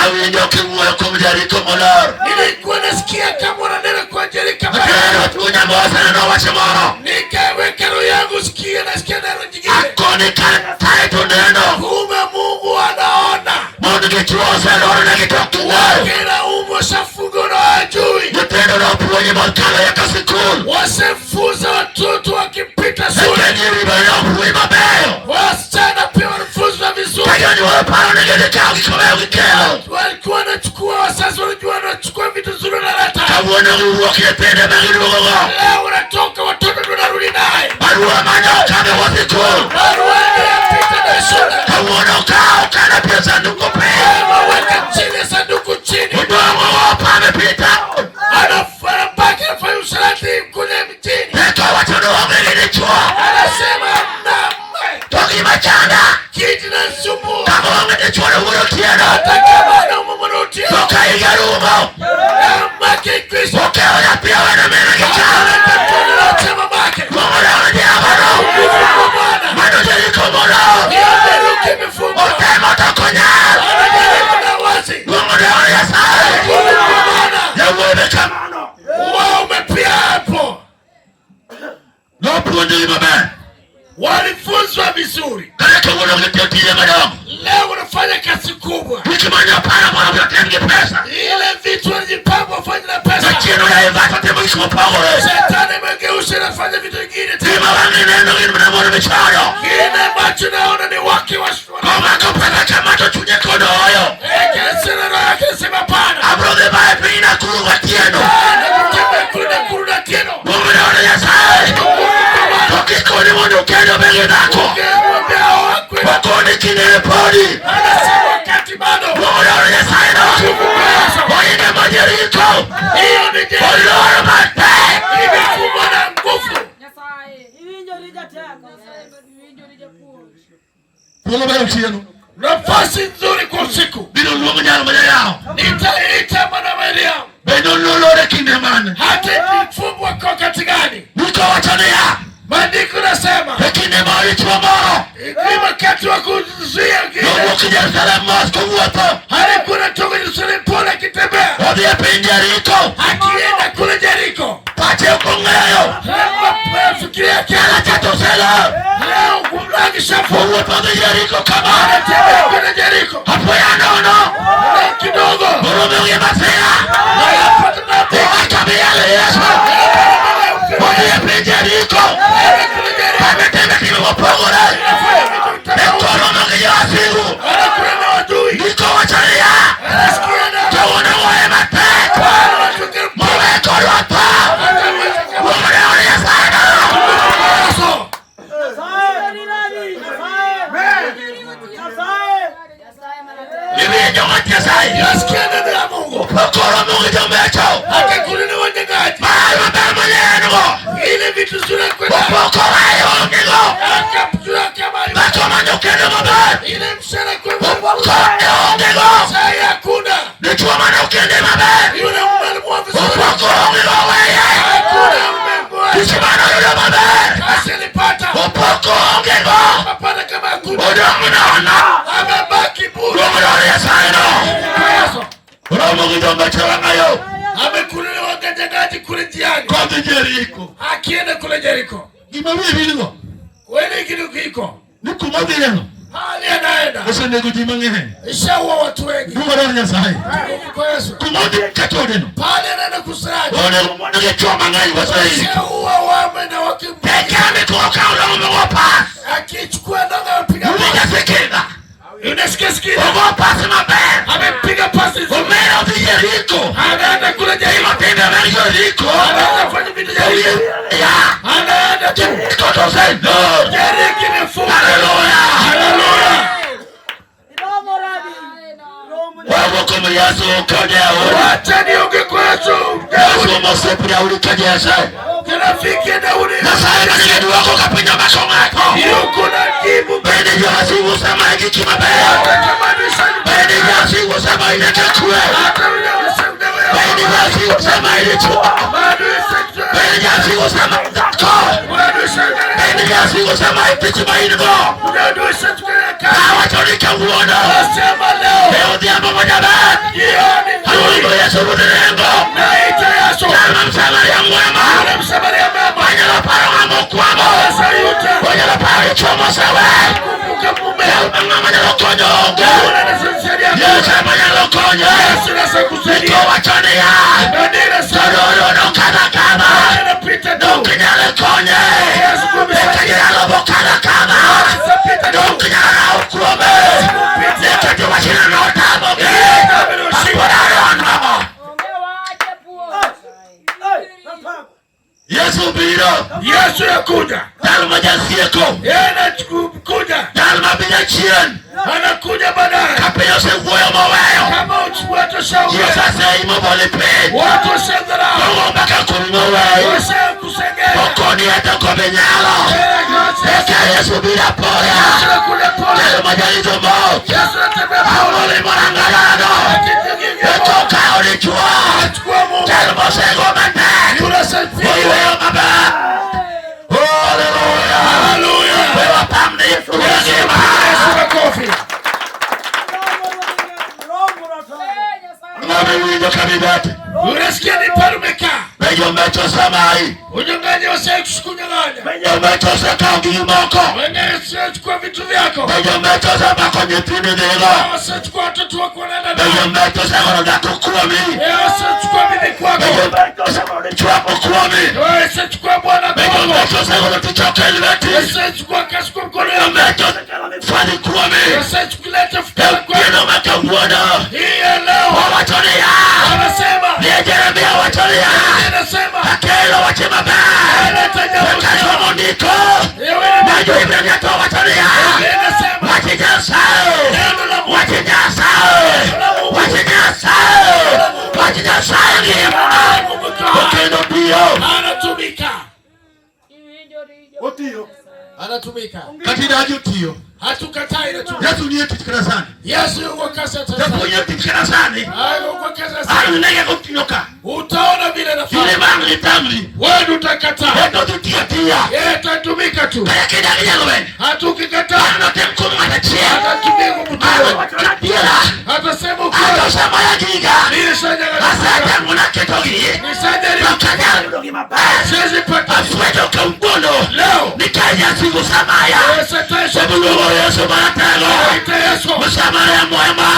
Speaker 1: Awinjo kimuoyo kum Jeriko molor.
Speaker 5: Nilikuwa nasikia kama unanena kwa Jeriko.
Speaker 1: Akero tunya mbosana no wache moro.
Speaker 5: Nikaweka roho yangu sikia, nasikia neno jingine.
Speaker 1: Akoni kantae to neno.
Speaker 5: Kumbe Mungu anaona.
Speaker 1: Mungu kichuose loro na kitoku.
Speaker 5: Kila umo shafungo na
Speaker 1: hawajui.
Speaker 5: Nyithindo nopuonji makalo nyaka sikul.
Speaker 1: Wasefunza watoto wakipita shule.
Speaker 5: Nyiri bende nopuonji mabeyo.
Speaker 1: Wasichana pia wanafunzwa vizuri.
Speaker 5: Ka jonyuol paro ni gidhikaw gik mabeyo gikelo.
Speaker 1: Walikuwa wanachukua, wazazi walijua wanachukua vitu nzuri wanaleta.
Speaker 5: Kawuono giwuok nyithindo ma giduogogo.
Speaker 1: Leo wanatoka watoto ndio wanarudi naye.
Speaker 5: Barua manokadho wa sikul.
Speaker 1: Barua yapita na shule.
Speaker 5: Kawuono kaw kana pia sanduku piny.
Speaker 1: Waweka chini sanduku chini.
Speaker 5: Udongo wopa amepita.
Speaker 1: Anabaki anafanya usalati kule mjini.
Speaker 5: Eka watoto wange ginichua.
Speaker 1: Anasema
Speaker 5: Toki machanda.
Speaker 1: kiti na sumu.
Speaker 5: Kama wange nichua na ulo tieno.
Speaker 1: Atakama na umamonotia.
Speaker 5: Toka igarumo.
Speaker 1: Mbaki Kristo.
Speaker 5: Toka wana pia wana mena kicha.
Speaker 1: Anatona na chama bake.
Speaker 5: Mwana wana diabano. Mano Jeriko mono.
Speaker 1: Yameruki mifungo.
Speaker 5: Otemo tokonya.
Speaker 1: Anajaribu na wazi.
Speaker 5: Mwana wana yasai. Yawebe kamano.
Speaker 1: Waume pia hapo.
Speaker 5: Nopuonji mabe.
Speaker 1: Walifunzwa vizuri.
Speaker 5: Kaya kawuono gitiotiye madongo.
Speaker 1: Leo wanafanya kazi kubwa.
Speaker 5: Wikimanya para mwana gitenge pesa.
Speaker 1: Ile vitu wanajipanga wafanye na pesa.
Speaker 5: Sachieno ya evata temo ismo pangore.
Speaker 1: Shetani amegeusha nafanya vitu vingine.
Speaker 5: Tima wangi neno gini mna mwana michano.
Speaker 1: Kile macho naona ni wake wa
Speaker 5: Koma kupela kamato chunye kodo oyo.
Speaker 1: Eke sina roho yake sema pana.
Speaker 5: Abrodhe bae pina kuru watieno.
Speaker 1: Kutembea kuru na tieno.
Speaker 5: Mwana wana yasai. Tokikoni mwendo kendo bege nako.
Speaker 1: Mwambia wakwe.
Speaker 5: Wakoni kinele podi.
Speaker 1: Anasema wakati bado.
Speaker 5: Mwana wana yasai no. Oyine majeriko.
Speaker 1: Hiyo ni jeni.
Speaker 5: Oloro mate.
Speaker 1: Imefungwa na nguvu.
Speaker 5: Pulo bayo tieno.
Speaker 1: Nafasi nzuri kwa usiku.
Speaker 5: Bino luongo nyalo manya yao.
Speaker 1: Nitaita mwana Mariamu.
Speaker 5: Beno lulore kinde mane.
Speaker 1: Hata ikifungwa kwa wakati gani.
Speaker 5: Niko wachane ya.
Speaker 1: Maandiko nasema.
Speaker 5: Ekinde mari chumoro.
Speaker 1: Ni wakati wa kuzuia
Speaker 5: Nogo
Speaker 1: ngine.
Speaker 5: kijerusalem mosko uwato.
Speaker 1: Alikuwa natoka Yerusalemu pole akitembea.
Speaker 5: Odhi ya Jeriko.
Speaker 1: Akienda kule Jeriko.
Speaker 5: Pache ukongayo.
Speaker 1: Fikiria
Speaker 5: Kala chato sela.
Speaker 1: leo kumlagi shafu.
Speaker 5: Uwato odhi Jeriko kama.
Speaker 1: Anatembea kule Jeriko.
Speaker 5: Hapo ya nono.
Speaker 1: Na kidogo.
Speaker 5: Murume uye masea.
Speaker 1: Anapata napo.
Speaker 5: Akabi yale yesu. Odhi ya Jeriko.
Speaker 1: Kule Jeriko.
Speaker 5: Pameteme kime wapogore.
Speaker 1: Anafanya vitu vitano.
Speaker 5: Nekoro mege ya asiru.
Speaker 1: Anakula na wadui.
Speaker 5: Niko wachane ya.
Speaker 1: Anasikia na.
Speaker 5: Tawona wae mate. Mwe korota. Mwe wane ya sana. Bibi nyongat ya sai.
Speaker 1: Anasikia neno la Mungu.
Speaker 5: Pokoro mungi jombecho.
Speaker 1: Akakuli na wanyagaji.
Speaker 5: Mahal mabema nyengo.
Speaker 1: Ile vitu zura kwenda.
Speaker 5: Pokoro ayo ngigo.
Speaker 1: Akaptura kamari.
Speaker 5: Bato manokendo mabe.
Speaker 1: Ile mshara kwenda.
Speaker 5: Pokoro ngigo.
Speaker 1: Saya hakuna.
Speaker 5: Nichua manokende mabe.
Speaker 1: Yule mwalimu vizuri.
Speaker 5: Pokoro ngigo weye.
Speaker 1: Hakuna mmengwa.
Speaker 5: Kichimano yule mabe.
Speaker 1: Kasi alipata.
Speaker 5: Pokoro ngigo.
Speaker 1: Hapana kama hakuna.
Speaker 5: Odamu naona.
Speaker 1: Amebaki bure.
Speaker 5: Mwe ya sana.
Speaker 1: Yesu.
Speaker 5: Mungi jombecho wangayo.
Speaker 1: Amekuliwa wanyagaji kule njiani.
Speaker 5: Kodhi Jeriko.
Speaker 1: Akienda kule Jeriko.
Speaker 5: Gimabie biligo.
Speaker 1: Wele kitu kiko.
Speaker 5: Niku mabireno.
Speaker 1: Hali anaenda.
Speaker 5: Ese nego jimangehe.
Speaker 1: Ishaua watu wengi.
Speaker 5: Nungaro nyasai.
Speaker 1: Kwa Yesu.
Speaker 5: Kumodi katodeno.
Speaker 1: Pale anaenda kusali.
Speaker 5: One mwanage choma ngai wasai.
Speaker 1: Ishaua wame na wakimpa.
Speaker 5: Pekame kuoka ulaume wapa.
Speaker 1: Akichukua ndonga amepiga
Speaker 5: Umiga
Speaker 1: pasi.
Speaker 5: sekenda.
Speaker 1: Unasikia sikida.
Speaker 5: Ugo pasi mabe.
Speaker 1: Amepiga pasi.
Speaker 5: Umera uti Jeriko.
Speaker 1: Anaenda kule Jeriko.
Speaker 5: Matende mengi Jeriko.
Speaker 1: Anaenda fanya vitu Jeriko.
Speaker 5: Ya.
Speaker 1: Anaenda tu.
Speaker 5: Jeriko tosendo.
Speaker 1: Jeriko imefunga.
Speaker 5: Haleluya.
Speaker 1: Haleluya.
Speaker 5: Wewe kama Yesu ukaja ora.
Speaker 1: Wacha nioge kwa Yesu.
Speaker 5: Yesu mosepria ulikaja sai.
Speaker 1: Kirafiki Daudi.
Speaker 5: Na sai na ngedu wako kapinya masongako.
Speaker 1: Yuko na jibu.
Speaker 5: Bende Yesu usema hiki kimabaya.
Speaker 1: Atakamanisha.
Speaker 5: Bende Yesu usema ile chakula.
Speaker 1: Hata ule usemdewe.
Speaker 5: Bende Yesu usema ile chakula.
Speaker 1: Bado isekta.
Speaker 5: Bende Yesu usema zako.
Speaker 1: Bado isekta.
Speaker 5: Bende Yesu usema ipichima inigo.
Speaker 1: Bado isekta.
Speaker 5: Kawa chonika uona.
Speaker 1: Asema leo.
Speaker 5: Leo diambo mojaba.
Speaker 1: Jioni.
Speaker 5: Haleluya Yesu rudenengo.
Speaker 1: Naita Yesu.
Speaker 5: Kama msamaria mwema.
Speaker 1: Ule msamaria mwema.
Speaker 5: Wanyala paro amokwamo.
Speaker 1: Sayuta.
Speaker 5: Wanyala paro chomo sawe.
Speaker 1: Kumbuka mume.
Speaker 5: Yau manga manyalo konyo.
Speaker 1: Ule nasenseri yako.
Speaker 5: Yesu manyalo konyo.
Speaker 1: Yesu Yesu kusaidia.
Speaker 5: Wachonia.
Speaker 1: Ndadira sana.
Speaker 5: Todoro kana kama.
Speaker 1: Anapita tu.
Speaker 5: Dokinyale konye.
Speaker 1: Yesu kumsaidia.
Speaker 5: Ekanyala bokana kama. Dokinyala ukume. Ekanyala wachina notabogi. Asporano. Yesu biro.
Speaker 1: Yesu yakuja.
Speaker 5: Dalma jasieko.
Speaker 1: Anakuja.
Speaker 5: Dalma bila chien.
Speaker 1: Anakuja baadaye.
Speaker 5: Kapeyo se kuyo mawayo.
Speaker 1: Kama uchiwata shauri.
Speaker 5: Yesu ase imo bolipe.
Speaker 1: Watu sengara.
Speaker 5: Mungu mpaka kumawayo.
Speaker 1: Yesu kusengera.
Speaker 5: Okoni hata kobenyalo. Eka Yesu bila poya.
Speaker 1: Yesu kule pole.
Speaker 5: Dalma jalizo mo.
Speaker 1: Yesu natembea pole.
Speaker 5: Auloli morangarado. Yeto kaoni chua.
Speaker 1: Achukua Mungu.
Speaker 5: Dalma sego mende.
Speaker 1: Yura senti.
Speaker 5: Wewe maba. Hallelujah.
Speaker 1: Hallelujah.
Speaker 5: Wewe pamne Yesu.
Speaker 1: Yesu makofi.
Speaker 5: Mwamewijo kabidati.
Speaker 1: Unasikia ni parumeka.
Speaker 5: Bejo mecho samai.
Speaker 1: Unyang'anyi wasai kunyang'anya.
Speaker 5: Bejo mecho saka ugimoko.
Speaker 1: Wengine chukua vitu vyako.
Speaker 5: Bejo mecho saka kwenye tini dego.
Speaker 1: Wasachukua watoto wako wanaenda na.
Speaker 5: Bejo mecho saka rodato kuwami.
Speaker 1: Wasachukua bibi kwako.
Speaker 5: Bejo mecho saka rodichwako kuwami.
Speaker 1: Wasachukua bwana
Speaker 5: Bejo
Speaker 1: kwako.
Speaker 5: mecho saka rodichoka ilibeti.
Speaker 1: Wasachukua kasiko mkono
Speaker 5: Bejo
Speaker 1: yako.
Speaker 5: mecho saka fadi kuwami.
Speaker 1: Wasachukuleta futala kwako.
Speaker 5: Yeno maka uwoda.
Speaker 1: Hii ya leo.
Speaker 5: Wawatonia.
Speaker 1: Wanasema.
Speaker 5: Niye Jeremia watonia.
Speaker 1: Wanasema.
Speaker 5: Akelo wachema ba. Wakachwa mondiko. Majo Ibrahim toa watonia. Wachijasao. Wachijasao ni Wakendo pio.
Speaker 1: Anatumika.
Speaker 3: Otiyo.
Speaker 1: Anatumika.
Speaker 5: Katina ajutiyo.
Speaker 1: Hatukatai anatumika.
Speaker 5: Yesu niye titikirasani.
Speaker 1: Yesu yuko kasi
Speaker 5: Yesu
Speaker 1: atasani.
Speaker 5: niye titikirasani.
Speaker 1: Yuko kasi atasani.
Speaker 5: Ayu nege kutinoka.
Speaker 1: Utaona vile nafanya.
Speaker 5: Ile mangli tamli.
Speaker 1: Wewe utakataa.
Speaker 5: Yeto tutiyatia.
Speaker 1: Yeye atatumika tu.
Speaker 5: Kaya kidagi yaluweni.
Speaker 1: Hatukikataa.
Speaker 5: Anote mkumu atachia.
Speaker 1: Atatumia kumtoa.
Speaker 5: Anatira.
Speaker 1: Atasema ukweli.
Speaker 5: Atosama ya giga.
Speaker 1: Mimi sasa
Speaker 5: Asata muna ketogi.
Speaker 1: nisajali siwezi pata
Speaker 5: Afweto kambono.
Speaker 1: leo.
Speaker 5: Nikaja siku samaya.
Speaker 1: Yesu ataisha.
Speaker 5: Sebulugo Yesu baratego.
Speaker 1: Aita Yesu.
Speaker 5: Musamaya mwema.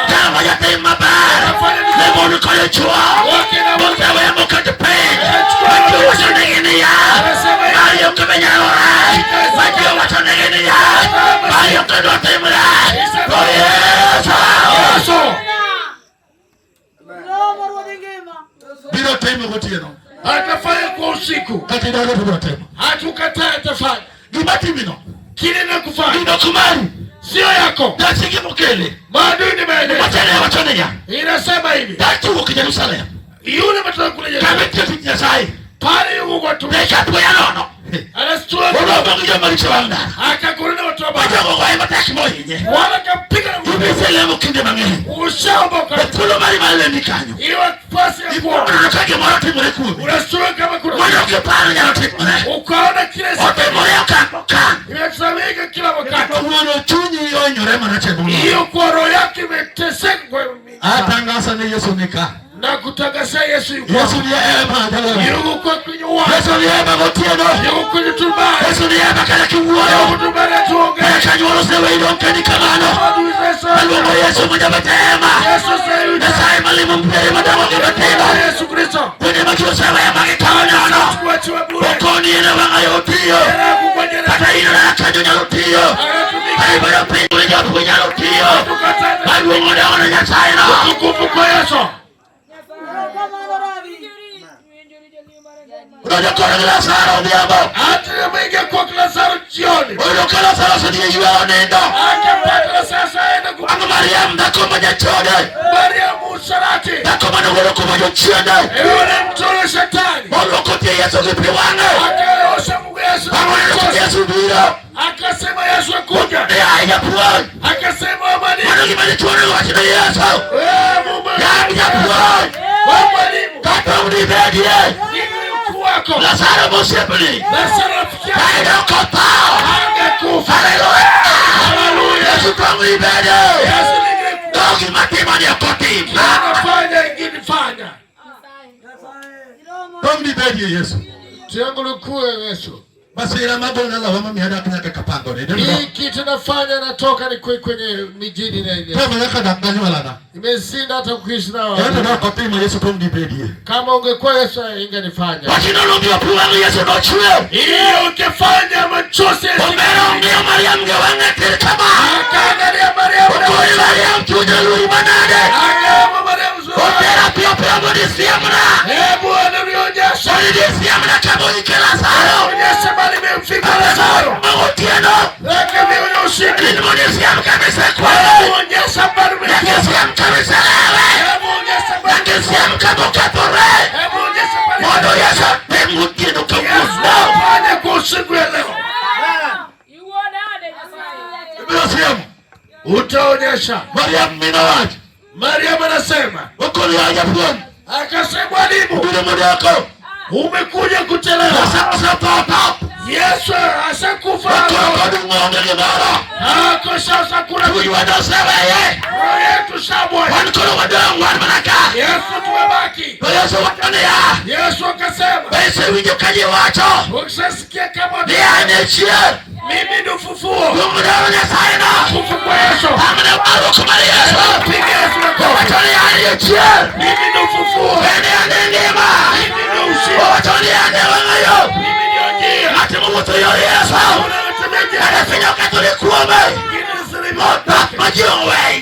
Speaker 5: Kama yate mabara. Lemonu kole chua. Mutawe ya mukate pain. Wajio wato negini ya. Mario kebenyalora. Wajio wato negini ya. Mario kedote mura. Oh Yesu.
Speaker 1: Yesu.
Speaker 5: Bilo teme kutieno.
Speaker 1: Atafanya kwa usiku.
Speaker 5: Katina roto bilo teme.
Speaker 1: Hatukataa atafanya.
Speaker 5: Gibati mino.
Speaker 1: Kile na kufanya.
Speaker 5: Gino kumari.
Speaker 1: Sio yako.
Speaker 5: Dasiki mukele.
Speaker 1: Maadui ni maeneo.
Speaker 5: Watene watoneya.
Speaker 1: Inasema hivi.
Speaker 5: Dati uki Jerusalem.
Speaker 1: Yule matoka kule Yerusalemu.
Speaker 5: Kabiti nyasai.
Speaker 1: Pale yuko kwa tu.
Speaker 5: Nekatwe ya nono.
Speaker 1: Anastua.
Speaker 5: Ulobo kujo maricho wanda.
Speaker 1: Akakuruna watu wa baba.
Speaker 5: Wajogo kwa imataki moyenye.
Speaker 1: Wala kapiga na mtu.
Speaker 5: Ubisele mukinde mangeni.
Speaker 1: Ushaomboka.
Speaker 5: Betulo mari male nikanyo.
Speaker 1: Iwa pasi ya
Speaker 5: Ibu
Speaker 1: kuona.
Speaker 5: kake moroti mure kumi.
Speaker 1: Unastua kama kuna.
Speaker 5: Wajogo pano nyaroti mure.
Speaker 1: Ukaona kile
Speaker 5: Ote
Speaker 1: siku.
Speaker 5: mure okan.
Speaker 1: Imesamika kila wakati.
Speaker 5: Uwono chunyi yonyore manache bulu.
Speaker 1: Hiyo kwa roho yake imeteseka kwa
Speaker 5: Atangasa ni Yesu nika.
Speaker 1: na kutangaza Yesu yuko.
Speaker 5: Yesu ni ema jalo.
Speaker 1: Yuko kwa kinywa.
Speaker 5: Yesu ni ema gotieno.
Speaker 1: Yuko kwenye turbani.
Speaker 5: Yesu ni ema kala kiwuoyo.
Speaker 1: Yuko turbani tuongea.
Speaker 5: Kala kanyuolo sewe idonke ni kamano.
Speaker 1: Yesu.
Speaker 5: Alungo Yesu mjabatema.
Speaker 1: Yesu sayu.
Speaker 5: Nasai malimu mpere madawa kibatema.
Speaker 1: Yesu Kristo.
Speaker 5: Kwenye machusa ya magikano.
Speaker 1: Kuachiwa bure.
Speaker 5: Ukoni ina wanga yotiyo. Kata ina na kanyo nyalotiyo. Haibara pingu ni japu nyalotiyo. Alungo na wana nyasaina.
Speaker 1: Tukufu kwa Yesu.
Speaker 5: Unajokona kila sara ubiabo.
Speaker 1: Hata mwingia kwa Lazaro jioni.
Speaker 5: Unajokona sara sadiye juwa onendo.
Speaker 1: Akapata sasa enda kwa
Speaker 5: Anga Mariam dako majachode.
Speaker 1: Mariamu Sarati.
Speaker 5: Dako manogoro kumajo chiende.
Speaker 1: Yule mtoro shetani.
Speaker 5: Mono kote Yesu kipiwane.
Speaker 1: Akaosha Mungu Yesu.
Speaker 5: Amone Yesu biro.
Speaker 1: Akasema Yesu akuja.
Speaker 5: Ya haya puwan.
Speaker 1: Akasema amani.
Speaker 5: Mano kimani tuwane wachina Yesu.
Speaker 1: Mungu.
Speaker 5: Ya puwan.
Speaker 1: Mwalimu.
Speaker 5: Kata unibedie.
Speaker 1: Mungu wako.
Speaker 5: Lazaro mosepeli.
Speaker 1: Lazaro afikia.
Speaker 5: Kaido kota.
Speaker 1: Angekufa.
Speaker 5: Hallelujah.
Speaker 1: Hallelujah.
Speaker 5: Yesu tangu ibede.
Speaker 1: Yesu ningekufa.
Speaker 5: Dogi matimani ya koti.
Speaker 1: Anafanya ingine fanya.
Speaker 5: Tangu ibede Yesu.
Speaker 1: Tiangulukue Yesu. Basi ila mambo na lawama miada kinyaka kapango ni.
Speaker 6: Hii kitu nafanya natoka ni kwenye mijini na ile.
Speaker 1: Kama yaka dakani wala na.
Speaker 6: Imesinda hata kuishi nao.
Speaker 1: Hata na kwa pima Yesu pomdi bedie.
Speaker 6: Kama ungekuwa Yesu ingenifanya.
Speaker 5: Wakina ndio pua Yesu ndo chuo.
Speaker 4: Hiyo ukifanya machozi.
Speaker 5: Omera ndio Mariam ngewanga kama.
Speaker 4: Akaangalia Mariam.
Speaker 5: Mariam tujalu manade.
Speaker 4: Akaangalia Mariam zuri.
Speaker 5: Omera pia bodi siamna.
Speaker 4: Hebu anaonyesha.
Speaker 5: Bodi siamna kama ikela saro.
Speaker 4: Onyesha bali memfika Lazaro.
Speaker 5: Magotiano.
Speaker 4: Lakini unoshiki.
Speaker 5: Ni bodi siamna kabisa kwa.
Speaker 4: Onyesha bali memfika.
Speaker 5: Siamna kabisa lewe.
Speaker 4: Hebu onyesha bali.
Speaker 5: Siamna kama kapore.
Speaker 4: Hebu onyesha bali.
Speaker 5: Modo Yesu pemutino kama.
Speaker 4: Fanya kwa siku ya leo.
Speaker 1: Bila
Speaker 4: utaonyesha.
Speaker 5: Mariam minawati.
Speaker 4: Mariam anasema.
Speaker 5: Ukoli haja pwani.
Speaker 4: Akasema mwalimu.
Speaker 5: Bila muda wako.
Speaker 4: Umekuja kuchelewa.
Speaker 5: Sasa papa.
Speaker 4: Yesu ashakufa.
Speaker 5: Ng'ombe mara.
Speaker 4: Ako sasa kuna
Speaker 5: Tuiwada sawa yeye.
Speaker 4: yetu shabwa.
Speaker 5: Wankolo wadongo wanaka.
Speaker 4: Yesu tumebaki.
Speaker 5: Yesu watanea.
Speaker 4: Yesu akasema.
Speaker 5: Basi winjo kaje wacho.
Speaker 4: Ukishasikia kama
Speaker 5: Ndiye chia.
Speaker 4: mimi ndo fufuo.
Speaker 5: Mungu ndiye saina.
Speaker 4: Fufuo Yesu.
Speaker 5: Amna baro kama Yesu.
Speaker 4: Piga Yesu kwa
Speaker 5: watanea chia.
Speaker 4: mimi ndo fufuo.
Speaker 5: Ndiye ndema.
Speaker 4: Mimi ndo ushindi.
Speaker 5: Watanea ndewangayo.
Speaker 4: Mimi ndio njia.
Speaker 5: Ati Mungu tu Yesu. Anafanya katole kuomba. Majiwe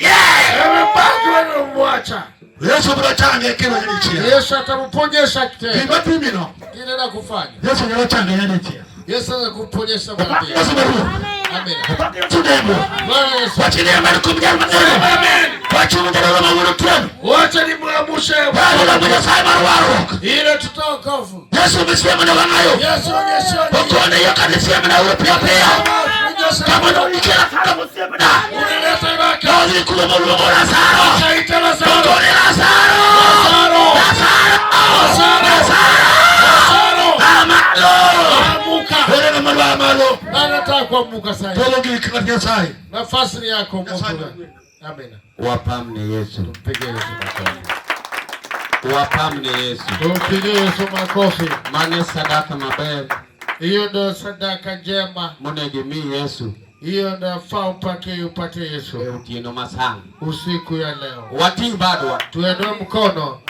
Speaker 5: yeah.
Speaker 4: Ewe bado unamwacha.
Speaker 1: Yesu brachange kino nyalichia.
Speaker 6: Yesu atamponyesha kitendo.
Speaker 1: Ibati mino.
Speaker 6: Kile na kufanya.
Speaker 1: Yesu nyalachanga nyalichia.
Speaker 6: Yesu anakuponyesha mara mbili.
Speaker 1: Yesu baru.
Speaker 6: Amen.
Speaker 5: Tudemo.
Speaker 6: Bwana Yesu.
Speaker 5: Wachilia mbele kumjia maneno.
Speaker 4: Amen.
Speaker 5: Wachilia mbele wa Mungu tena.
Speaker 4: Wacha nimwamushe.
Speaker 5: Bwana na mwenye sai maruwaru.
Speaker 6: Ile tutaokofu.
Speaker 5: Yesu msema na wangayo.
Speaker 6: Yesu onyesha.
Speaker 5: Ukone yakanisia na ule pia pia. Kama ndo nikela kama sema na.
Speaker 4: Unaleta ibaka.
Speaker 5: Ndio kule Mungu Lazaro.
Speaker 4: Kaita Lazaro.
Speaker 5: Ukone Lazaro. Lazaro. Amalo.
Speaker 4: Amuka.
Speaker 1: Wewe na malwa malo.
Speaker 6: Anataka kuamuka sasa.
Speaker 1: Tologi kikatia sai.
Speaker 6: Nafasi ni yako Mungu. Amen.
Speaker 7: Wapamne Yesu.
Speaker 6: Mpige Yesu makofi.
Speaker 7: Wapamne Yesu.
Speaker 6: Mpige Yesu makofi.
Speaker 7: Mane sadaka maber.
Speaker 6: Hiyo ndio sadaka njema.
Speaker 7: Monegemi Yesu.
Speaker 6: Hiyo nafaa upate Yesu.
Speaker 7: Utieno masang.
Speaker 6: Usiku ya leo.
Speaker 7: Wating badwa.
Speaker 6: Tuendoe mkono.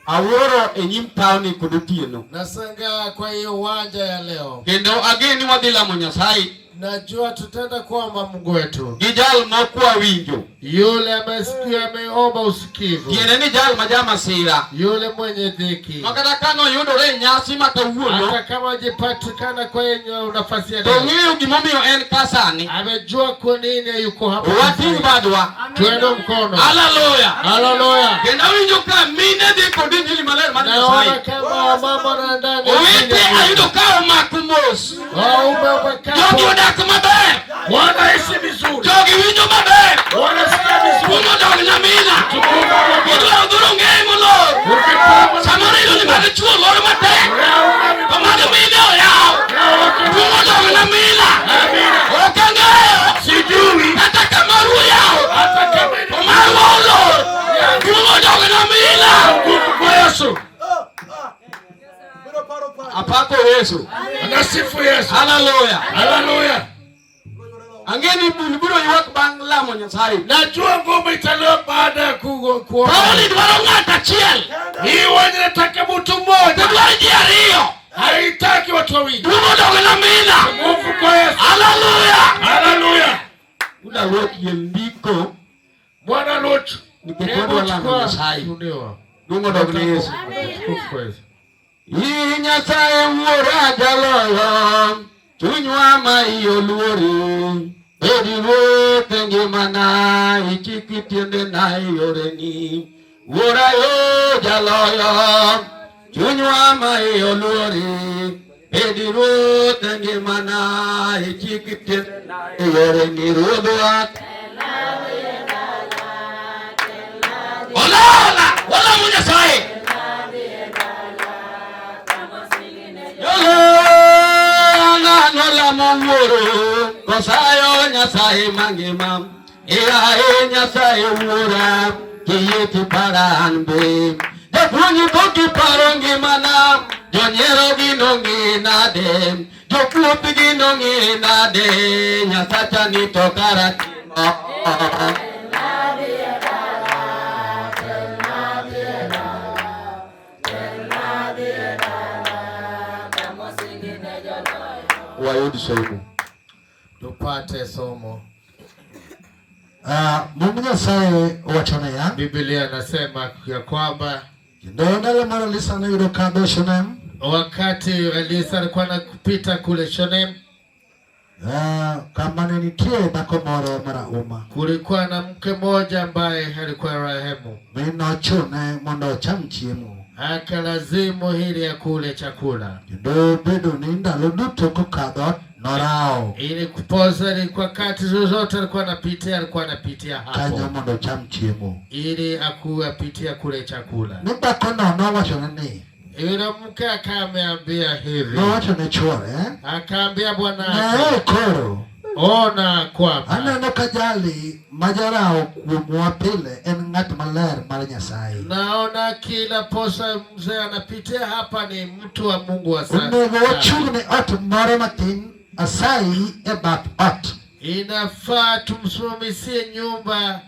Speaker 7: Aworo enyim tauni kudutieno.
Speaker 6: Nasanga kwa hiyo uwanja ya leo.
Speaker 7: Kendo ageni wadila Nyasaye.
Speaker 6: Najua tutenda kuomba Mungu wetu.
Speaker 7: Gijal mokwa winjo.
Speaker 6: Yule amesikia ameomba usikivu.
Speaker 7: Tiene ni jal majama sira.
Speaker 6: Yule mwenye dhiki.
Speaker 7: Makata kano yudore nyasi matawuno.
Speaker 6: Hata kama jipatikana kwenye nafasi ya leo.
Speaker 7: Tongiyo gimomio en kasani.
Speaker 6: Amejua kwa nini yuko hapa.
Speaker 7: Wating badwa.
Speaker 6: Tuende mkono.
Speaker 7: Hallelujah.
Speaker 6: Hallelujah.
Speaker 7: Kendo winjo ka mine di kodinjili maler mani
Speaker 6: Naona
Speaker 7: Nyasaye.
Speaker 6: kama mama na ndani.
Speaker 7: Owete ayudo ka omakumos. Jogi odak maber.
Speaker 4: Wanaishi vizuri.
Speaker 7: Jogi winjo maber.
Speaker 4: Wanasikia vizuri.
Speaker 7: Kumo dog nyamina. Idwaro dhuro ng'e molor. Samoro iyudo ni mane chuo moro matek. To mane mine oyaw. Kumo dog nyamina. Ok ang'eyo.
Speaker 4: Sijui.
Speaker 7: Kata kamaru oyaw.
Speaker 4: Hata kama
Speaker 7: To marwa olor. Kumo dog nyamina.
Speaker 4: kwa Yesu.
Speaker 7: Apako Yesu.
Speaker 4: Anasifu Yesu.
Speaker 7: Hallelujah.
Speaker 4: Haleluya.
Speaker 7: Angeni bulburo ywak bang lamo Nyasaye.
Speaker 4: Najua ngoma italewa baada ya kuomba.
Speaker 7: Pauli dwaro ng'ato achiel.
Speaker 4: Hii wenye nataka mtu mmoja.
Speaker 7: Dwaro ji ariyo.
Speaker 4: Haitaki watu wawili.
Speaker 7: Kumo dog nyamina.
Speaker 4: Mungu kwa Yesu.
Speaker 7: Hallelujah.
Speaker 4: Haleluya.
Speaker 7: Uda ruok yendiko.
Speaker 4: Bwana Lutu.
Speaker 7: Nikipodwa lamo Nyasaye. Dungo dog ni Yesu. Yi Nyasaye wuora jaloyo. Chunywa ma iyo luori. Bedi ruoth ngimana. Ichiki tiendena yoreni. Wuora yo jaloyo. Chunywa ma iyo luori. Bedi ruoth ngimana. Ichiki tiendena yoreni. Ruodhwa. Olala. Ola mu Nyasaye. Nola maworo kosayo Nyasaye mangima irae Nyasaye wura kiyeti paranbe depunyi boki parongi mana jonyero ginongi nade Joplo pigino ngina de nyasacha ni tokara.
Speaker 5: Wayudi somo.
Speaker 6: Tupate somo.
Speaker 5: Mungu Nyasaye wachona ya.
Speaker 6: Biblia nasema ya kwamba
Speaker 5: Ndio ndala mara lisa na yule kando Shunem.
Speaker 6: wakati Elisa alikuwa anapita kule Shunem,
Speaker 5: kama nitie bako moro mara uma.
Speaker 6: kulikuwa na mke mmoja ambaye alikuwa Rahemu.
Speaker 5: Mino chune mondo chamchiemu.
Speaker 6: Akalazimu hili ya kule chakula.
Speaker 5: Ndio bedo ni ndalo duto kukadho norao.
Speaker 6: Ili kupoza ilikuwa kati zozote alikuwa anapitia hapo.
Speaker 5: Kanyo mondo chamchiemu.
Speaker 6: Ili akuapitia kule chakula.
Speaker 5: Nipa kono no wachona ni.
Speaker 6: Yule mke akaambia hivi.
Speaker 5: No wachona chore.
Speaker 6: Akaambia bwana
Speaker 5: Na koro.
Speaker 6: ona kwamba
Speaker 5: Aneno kajali majarao kumwapile en ngat maler mar Nyasaye.
Speaker 6: naona kila posa mzee anapitia hapa ni mtu wa Mungu wa sasa.
Speaker 5: Unego wachune ot moro matin asai e bath ot.
Speaker 6: Inafaa tumsimamisie nyumba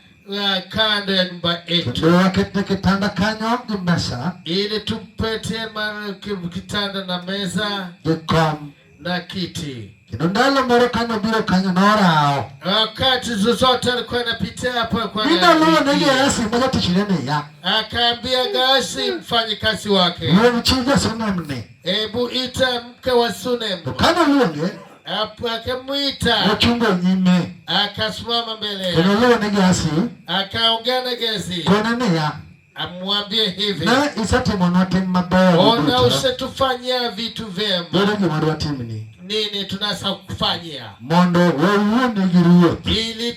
Speaker 6: kando ya nyumba yetu.
Speaker 5: Ndio wakati kitanda kanyo gi mesa
Speaker 6: Ili tupetie kitanda na meza
Speaker 5: gikom
Speaker 6: na kiti.
Speaker 5: kino ndalo moro kanyo biro kanyo norao.
Speaker 6: Wakati zozote alikuwa anapitia hapa kwa
Speaker 5: Nina luo nege asi moja tichirene ya.
Speaker 6: akaambia Gasi mfanyikazi wake,
Speaker 5: Luo mchinja Sunemne.
Speaker 6: hebu ita mke wa Sunem.
Speaker 5: Kanyo luonge
Speaker 6: Akamuita,
Speaker 5: wachungo nyime.
Speaker 6: akasimama mbele,
Speaker 5: Kino luo nege asi
Speaker 6: akaongea na Gesi,
Speaker 5: konene ya.
Speaker 6: amwambie hivi,
Speaker 5: Na isati monotin mabayo.
Speaker 6: ona usetufanyia vitu vyema.
Speaker 5: Dole gimodwa timni.
Speaker 6: Nini tunasa kufanyia
Speaker 5: Mondo wawuone giruoth.
Speaker 6: ili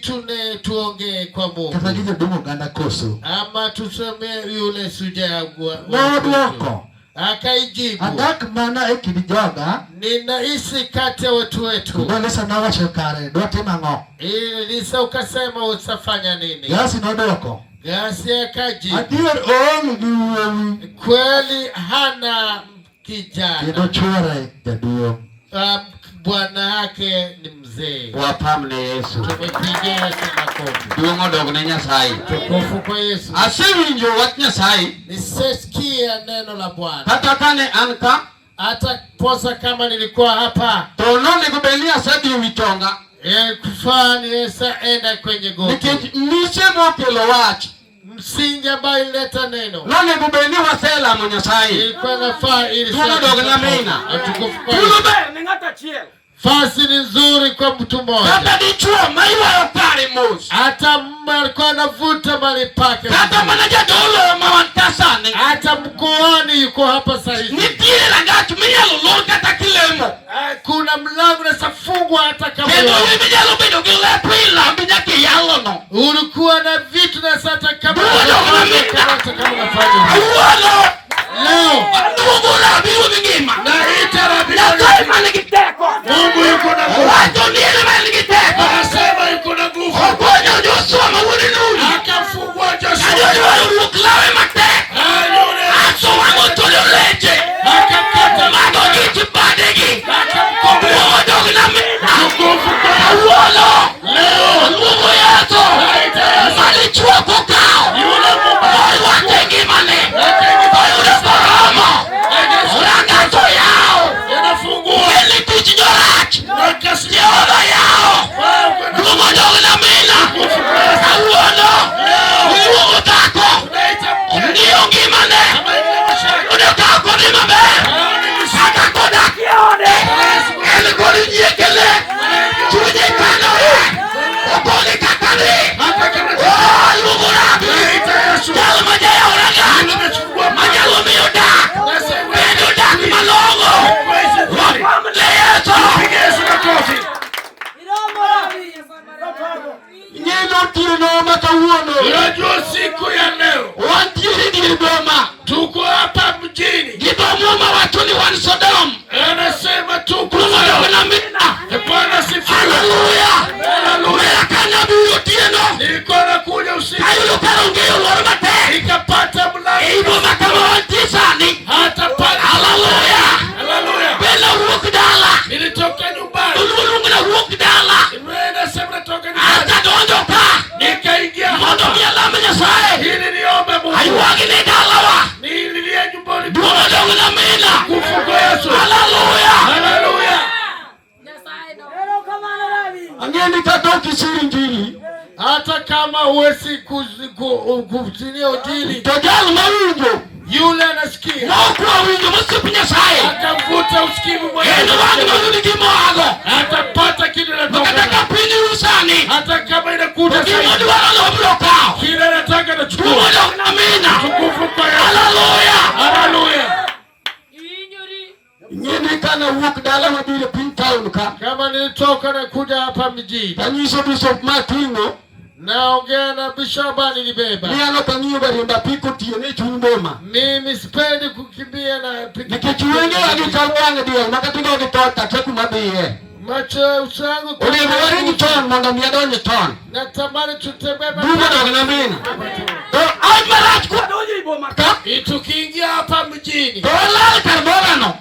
Speaker 6: tuongee kwa Mungu,
Speaker 5: Kata gije dungo ganda koso.
Speaker 6: ama tuseme yule sujagwa.
Speaker 5: Nodwoko.
Speaker 6: Akaijibu,
Speaker 5: Adak mana ekidi joga.
Speaker 6: ninaishi kati ya wetu.
Speaker 5: Lisa na wacho kare. Dwati mango.
Speaker 6: Ili Lisa ukasema utafanya nini?
Speaker 5: Gasi nodwoko.
Speaker 6: Gasi akajibu,
Speaker 5: Adier oonge gi wuowi.
Speaker 6: kweli hana kijana,
Speaker 5: Kendo chwore jaduong'.
Speaker 6: bwana yake ni mzee.
Speaker 7: Wapamne Yesu.
Speaker 6: Tumepigia Yesu makofi.
Speaker 7: Duongo dogne Nyasaye.
Speaker 6: Tukufu kwa Yesu.
Speaker 7: Asewinjo wach Nyasaye.
Speaker 6: Nisesikia neno la Bwana.
Speaker 7: Kata kane anka.
Speaker 6: Hata posa kama nilikuwa hapa.
Speaker 7: To nonego bedni asedhi ewi tonga.
Speaker 6: Kufaa niweza enda kwenye goti.
Speaker 7: Nikech mise mokelo wach.
Speaker 6: Msingi ambayo ileta neno.
Speaker 7: Nonego bedni waselamo Nyasaye.
Speaker 6: Ilikuwa nafaa ili
Speaker 7: Duongo dogne Amina.
Speaker 6: Atukufu kwa
Speaker 3: Tulo
Speaker 6: Yesu.
Speaker 3: be ni ng'ata chiel.
Speaker 6: Fasi ni nzuri kwa mtu mmoja.
Speaker 7: Kata dichuo ma iwayo pare mos.
Speaker 6: Hata mume alikuwa anavuta mali pake.
Speaker 7: Kata mana jadolo ma wan kasani.
Speaker 6: Hata mkoani yuko hapa sahihi.
Speaker 7: Nitiere rangach minyalo lor kata kilemo.
Speaker 6: Kuna mlango na safungwa hata kama
Speaker 7: Kendo minyalo bedo gi lepi lambi nyaka iyalono.
Speaker 6: ulikuwa na vitu na sata kama
Speaker 7: unafanya. Awuono.
Speaker 6: leo
Speaker 7: Aduogo lambi ngima.
Speaker 6: na itara
Speaker 7: Nyasaye mane gi teko.
Speaker 6: Mungu yuko na nguvu.
Speaker 7: Wacho ndiye mane gi teko.
Speaker 6: Anasema yuko na nguvu.
Speaker 7: Okonyo Joshua mawuono nuni.
Speaker 6: Akafungua Joshua.
Speaker 7: Ajoywayo ruok lawe matek. Aso wang'o tolo leche.
Speaker 6: Akakata
Speaker 7: Mago gi badegi.
Speaker 6: akamkomboa.
Speaker 7: Duogo dogne Amina.
Speaker 6: Tukufu kwa
Speaker 7: Awuono.
Speaker 6: leo
Speaker 7: Luongo Yesu. Mane chuo kokao.
Speaker 6: yule Mungu
Speaker 7: Orwake ngimane. Oyudo koromo. Rang'ato yao.
Speaker 6: anafungua
Speaker 7: Eli tich jorach.
Speaker 6: nakasi
Speaker 7: Jehova yao. Duogo dogne Amina. Awuono. Uduogo dhako. Ng'iyo ngimane. Oyudo kako ni maber. Saka kodak yode. En kod nyiekele. Chunye kanore. Okone kakani. Luongo rabi. Jal ma jayawo rangach. Manyalo miyo dak. Bedo dak malong'o. Wapamne Yesu. Nyeno tino makawuono.
Speaker 6: unajua siku ya leo
Speaker 7: Wantiere dier boma.
Speaker 6: tuko hapa mjini.
Speaker 7: Gibomo ma wacho ni wan Sodom.
Speaker 6: Anasema tuko
Speaker 7: Duogo dogne Amina.
Speaker 6: Bwana sifiwe.
Speaker 7: Haleluya. Omera kanya biro tieno.
Speaker 6: Nilikuwa nakuja usiku
Speaker 7: Ayudo ka ongeyo lor matek.
Speaker 6: nikapata
Speaker 7: Ei
Speaker 6: mlango
Speaker 7: boma kama wantie sani.
Speaker 6: hata pale.
Speaker 7: Haleluya.
Speaker 6: Haleluya.
Speaker 7: Bela wuok dala.
Speaker 6: Nilitoka
Speaker 7: na mina.
Speaker 4: Kufuko Yesu.
Speaker 7: Haleluya.
Speaker 4: Haleluya.
Speaker 5: Angeni katoki siri njili.
Speaker 6: Hata kama huwezi kuzinia ujili,
Speaker 5: Tojali mawinjo.
Speaker 6: yule anasikia.
Speaker 7: Na kwa wingi msipinya sai.
Speaker 6: Akamvuta usikivu mwenyewe.
Speaker 7: Eno wangu mazuri kimoago.
Speaker 6: Atapata kitu anatoka.
Speaker 7: Kataka pini usani.
Speaker 6: Hata kama inakuta
Speaker 7: Kimoja
Speaker 6: sasa.
Speaker 7: wala blokao.
Speaker 6: Kile anataka anachukua.
Speaker 7: Kimoja na mina.
Speaker 6: Tukufu kwa Yesu.
Speaker 7: Haleluya.
Speaker 6: Haleluya.
Speaker 5: Ngeni kana walk dala mabile pin town ka.
Speaker 6: Kama nilitoka na kuja hapa mjini,
Speaker 5: Tanyiso Bishop Martino.
Speaker 6: naongea na Bishop nilibeba.
Speaker 5: Ni ano kanyo barimba piko tiene chumboma.
Speaker 6: Mimi sipendi kukimbia na pikipiki.
Speaker 5: Nikichuenge agikalwange dio makatinga gitota teku mabiye.
Speaker 6: Macho uso yangu kwa
Speaker 5: Ule mwari ni ton monda miado ni ton.
Speaker 6: natamani tutembee
Speaker 5: Duma na gina mina.
Speaker 7: Ai marat kwa
Speaker 3: Doji boma ka.
Speaker 6: tukiingia hapa mjini
Speaker 7: dola karbora no.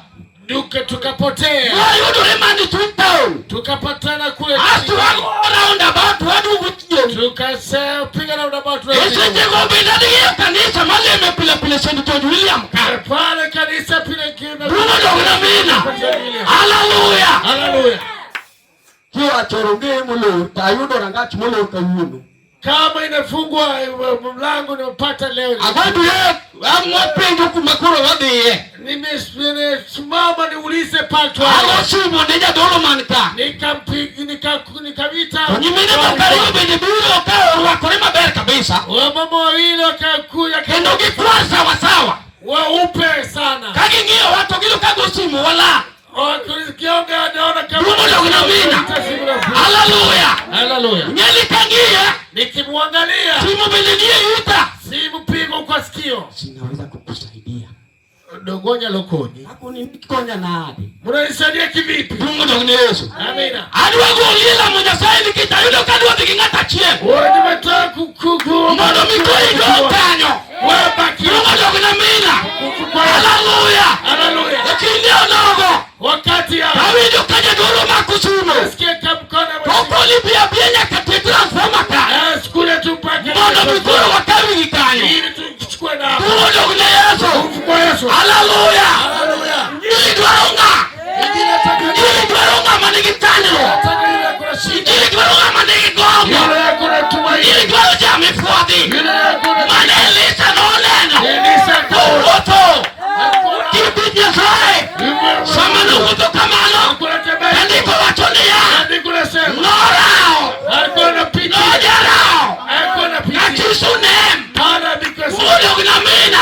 Speaker 6: tukapotea,
Speaker 7: Yudo remani tutao.
Speaker 6: tukapatana kule
Speaker 7: Astu wangu round about wadu gutio.
Speaker 6: tukasema piga na unabato.
Speaker 7: Ese jego bidadi ya kanisa mali mepila St. George William ka.
Speaker 6: Pale kanisa pile kina.
Speaker 7: Duma na mina. Haleluya.
Speaker 6: Haleluya.
Speaker 5: Kio achoronge mulo tayudo rangachi mulo kayuno.
Speaker 6: Kama inafungwa mlango nimepata leo.
Speaker 5: Agadu ye amwapenjo kumakuro wadiye.
Speaker 6: Nimesimama niulize patwa.
Speaker 5: Alo sumo neja dolo manika.
Speaker 6: Nikavita.
Speaker 5: Nyimene makaribu benye bilo kao wakorema bere kabisa.
Speaker 6: Wamama wawili wakakuja
Speaker 5: Kendo gifwaza wasawa.
Speaker 6: weupe sana.
Speaker 5: Kagi ngiyo watu gilu kago simu wala.
Speaker 6: Wakionga anaona kama
Speaker 5: Dumo na unamina. Haleluya.
Speaker 6: Haleluya.
Speaker 5: Nyeli kangie.
Speaker 6: Nikimwangalia
Speaker 5: Simu benye yuta.
Speaker 6: simu pigo kwa sikio.
Speaker 5: Sinaweza kukusaidia.
Speaker 6: Dogonya lokoni.
Speaker 5: Hapo ni mikonya na adi.
Speaker 6: Mnanisaidia kivipi?
Speaker 5: Mungu ndo Yesu.
Speaker 6: Amina.
Speaker 5: Adi wangu ulila mwenye saini kita yudo kadu wabigingata chie.
Speaker 6: Wewe nimetoka kukugu.
Speaker 5: Mwado mikoi ndo kanyo.
Speaker 6: Wewe baki.
Speaker 5: Mungu ndo kunamina. Haleluya.
Speaker 6: Haleluya.
Speaker 5: Lakini onogo.
Speaker 6: Wakati ya
Speaker 5: Dawido kaje dolo makusumo.
Speaker 6: nasikia kamkona
Speaker 5: Koko libia bienya katedra fomaka.
Speaker 6: skule tupake.
Speaker 5: Mwado mikoi wakawi gikanyo.
Speaker 6: Ili tuchukue na
Speaker 5: Mungu ndo kuna Yesu.
Speaker 6: kwa Yesu.
Speaker 5: Haleluya.
Speaker 6: Haleluya.
Speaker 5: Ili dwaronga.
Speaker 6: Ingine taka
Speaker 5: Ili dwaronga manigitanilo.
Speaker 6: taka ile kuna shida.
Speaker 5: Ili dwaronga manigigongo.
Speaker 6: Ile kuna tumaini.
Speaker 5: Ili dwaronga mifuadhi.
Speaker 6: Ile kuna
Speaker 5: Manelisa noleno.
Speaker 6: Elisa
Speaker 5: Kuwoto. Kibidya sae. Samano kuto kamano.
Speaker 6: kuna tembea.
Speaker 5: Kandiko watonia.
Speaker 6: Hadi kuna sema.
Speaker 5: Norao.
Speaker 6: Hakuna piti.
Speaker 5: Nojarao.
Speaker 6: Hakuna piti.
Speaker 5: Nakisunem.
Speaker 6: Hana bikasa.
Speaker 5: Udo gnamina.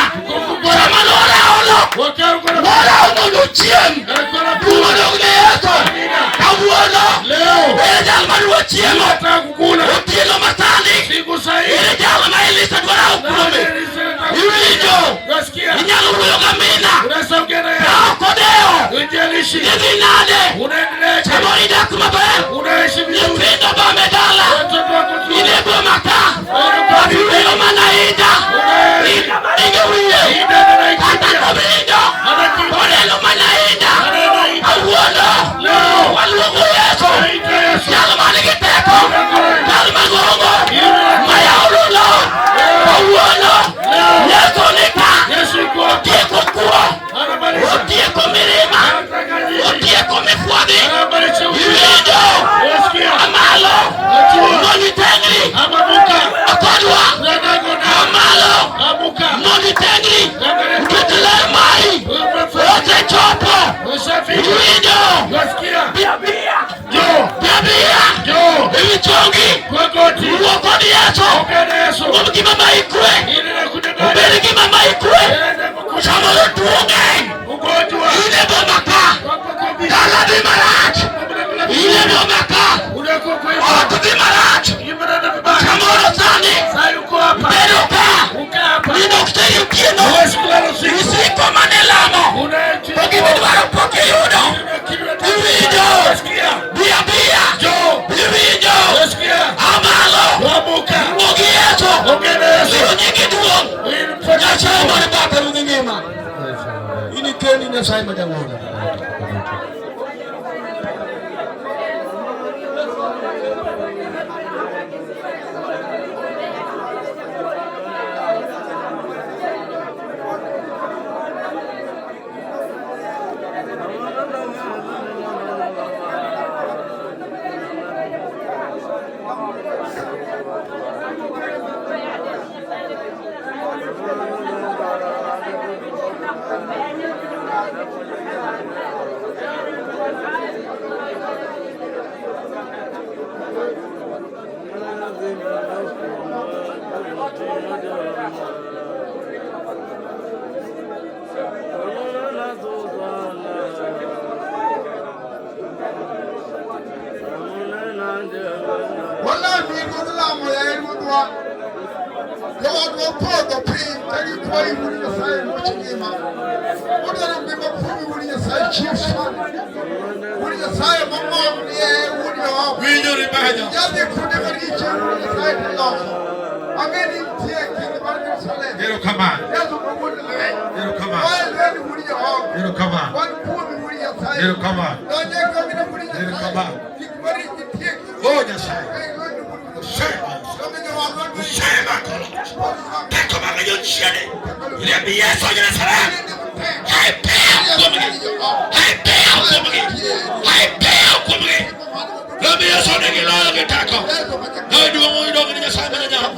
Speaker 5: Samano oraolo.
Speaker 6: Wakao kuna
Speaker 5: Orao nonuchiem.
Speaker 6: hakuna piti.
Speaker 5: Udo gneyeto. Kabuono.
Speaker 6: Leo
Speaker 5: Ejal manuwa chiemo.
Speaker 6: nataka kukula.
Speaker 5: Utilo matani.
Speaker 6: Siku sahihi.
Speaker 5: Ejal maelisa dwarao kume. Iwijo.
Speaker 6: Nasikia.
Speaker 5: Inyalo uyo gamina.
Speaker 6: Unasongea na yeye.
Speaker 5: Kodeo.
Speaker 6: Unjalishi.
Speaker 5: Nevinade.
Speaker 6: Unaendelea.
Speaker 5: Chamoida kumaber.
Speaker 6: Unaishi vizuri.
Speaker 5: Nyithindo bamedala.
Speaker 6: Watoto wako tu.
Speaker 5: Inebo maka. Abiwilo manaida. Inge wiye.
Speaker 6: Ida na
Speaker 5: Kata
Speaker 6: ikimbia.
Speaker 5: kobindo. Kodelo manaida. Awuono.
Speaker 6: Leo.
Speaker 5: Walugu Yesu.
Speaker 6: Aita Yesu.
Speaker 5: Yalmani giteko. Yalmani gongo. Maya ululo. Awuono. Yesu nika.
Speaker 6: Yesu yuko.
Speaker 5: Otieko kuo.
Speaker 6: Anabadilisha.
Speaker 5: Otieko mirima.
Speaker 6: Anataka nini?
Speaker 5: Otieko mifuadhi.
Speaker 6: Anabadilisha.
Speaker 5: Iwijo.
Speaker 6: Unasikia?
Speaker 5: Amalo.
Speaker 6: Achua.
Speaker 5: Monitengri.
Speaker 6: Amamuka.
Speaker 5: Akodwa.
Speaker 6: Tunataka na.
Speaker 5: Amalo.
Speaker 6: Amuka.
Speaker 5: Monitengri.
Speaker 6: Angalia.
Speaker 5: Mkitile mai.
Speaker 6: Umefanya.
Speaker 5: Ote chopo.
Speaker 6: Usafiri.
Speaker 5: Iwijo.
Speaker 6: Unasikia?
Speaker 5: Jo. Biabia.
Speaker 6: Jo.
Speaker 5: Iwichongi.
Speaker 6: Kwa goti.
Speaker 5: Uokodi Yesu.
Speaker 6: Ongea na Yesu.
Speaker 5: Umki mama ikwe.
Speaker 6: Ili na kudanganya.
Speaker 5: Uberiki mama ikwe.
Speaker 6: Enda kukuta.
Speaker 5: Samolo tuonge.
Speaker 6: Ugonjwa.
Speaker 5: Ile bomaka.
Speaker 6: Wako kobi.
Speaker 5: Dala bimarat. Ile bomaka.
Speaker 6: Unako kwa hivyo.
Speaker 5: Otu bimarat.
Speaker 6: Imana na vibaya.
Speaker 5: Samolo sani.
Speaker 6: Sasa yuko hapa.
Speaker 5: Beroka.
Speaker 6: Uka hapa.
Speaker 5: Ninokuteri ukieno.
Speaker 6: Huwezi kulala usiku.
Speaker 5: Isiko manelamo.
Speaker 6: Unayetia.
Speaker 5: Ukibidwaro poke yudo. Iwijo.
Speaker 6: Unasikia?
Speaker 5: Biabia.
Speaker 6: Jo.
Speaker 5: Iwijo.
Speaker 6: Unasikia?
Speaker 5: Amalo.
Speaker 6: Wamuka.
Speaker 5: Mugi Yesu.
Speaker 6: Ongea na Yesu.
Speaker 5: Sio nyingi duong. Nyasaye mane baka rudhi ngima. Ini keni Nyasaye majang'ono. Wala mi ko la mo ya iru do. Yo do po do pin tari ko yi wuri da sai mo ci ma. Wala mi ma fu mi wuri da sai ci sa. Wuri da sai mo mo ni e wuri do.
Speaker 4: Wi jori baja.
Speaker 5: Ya de ko de wuri ci wuri da sai do. Ameni tie ki de bar ni sale.
Speaker 4: Ero kama.
Speaker 5: Ya do ko wuri le.
Speaker 4: Ero kama.
Speaker 5: Wala ni wuri do.
Speaker 4: Ero kama.
Speaker 5: Wala fu mi wuri da sai.
Speaker 4: Ero kama.
Speaker 5: Do ne ko mi da wuri da sai.
Speaker 4: Ero kama.
Speaker 5: Ki wuri ki tie.
Speaker 4: Oh jasai.
Speaker 5: Sema Kako magayon siya eh. Ile biyeso niya na sarap. Hay peo kumagi. Hay peo kumagi. Hay peo kumagi. Le biyeso na gilala kitako. Hay duwa mo idogo niya sa mga niya.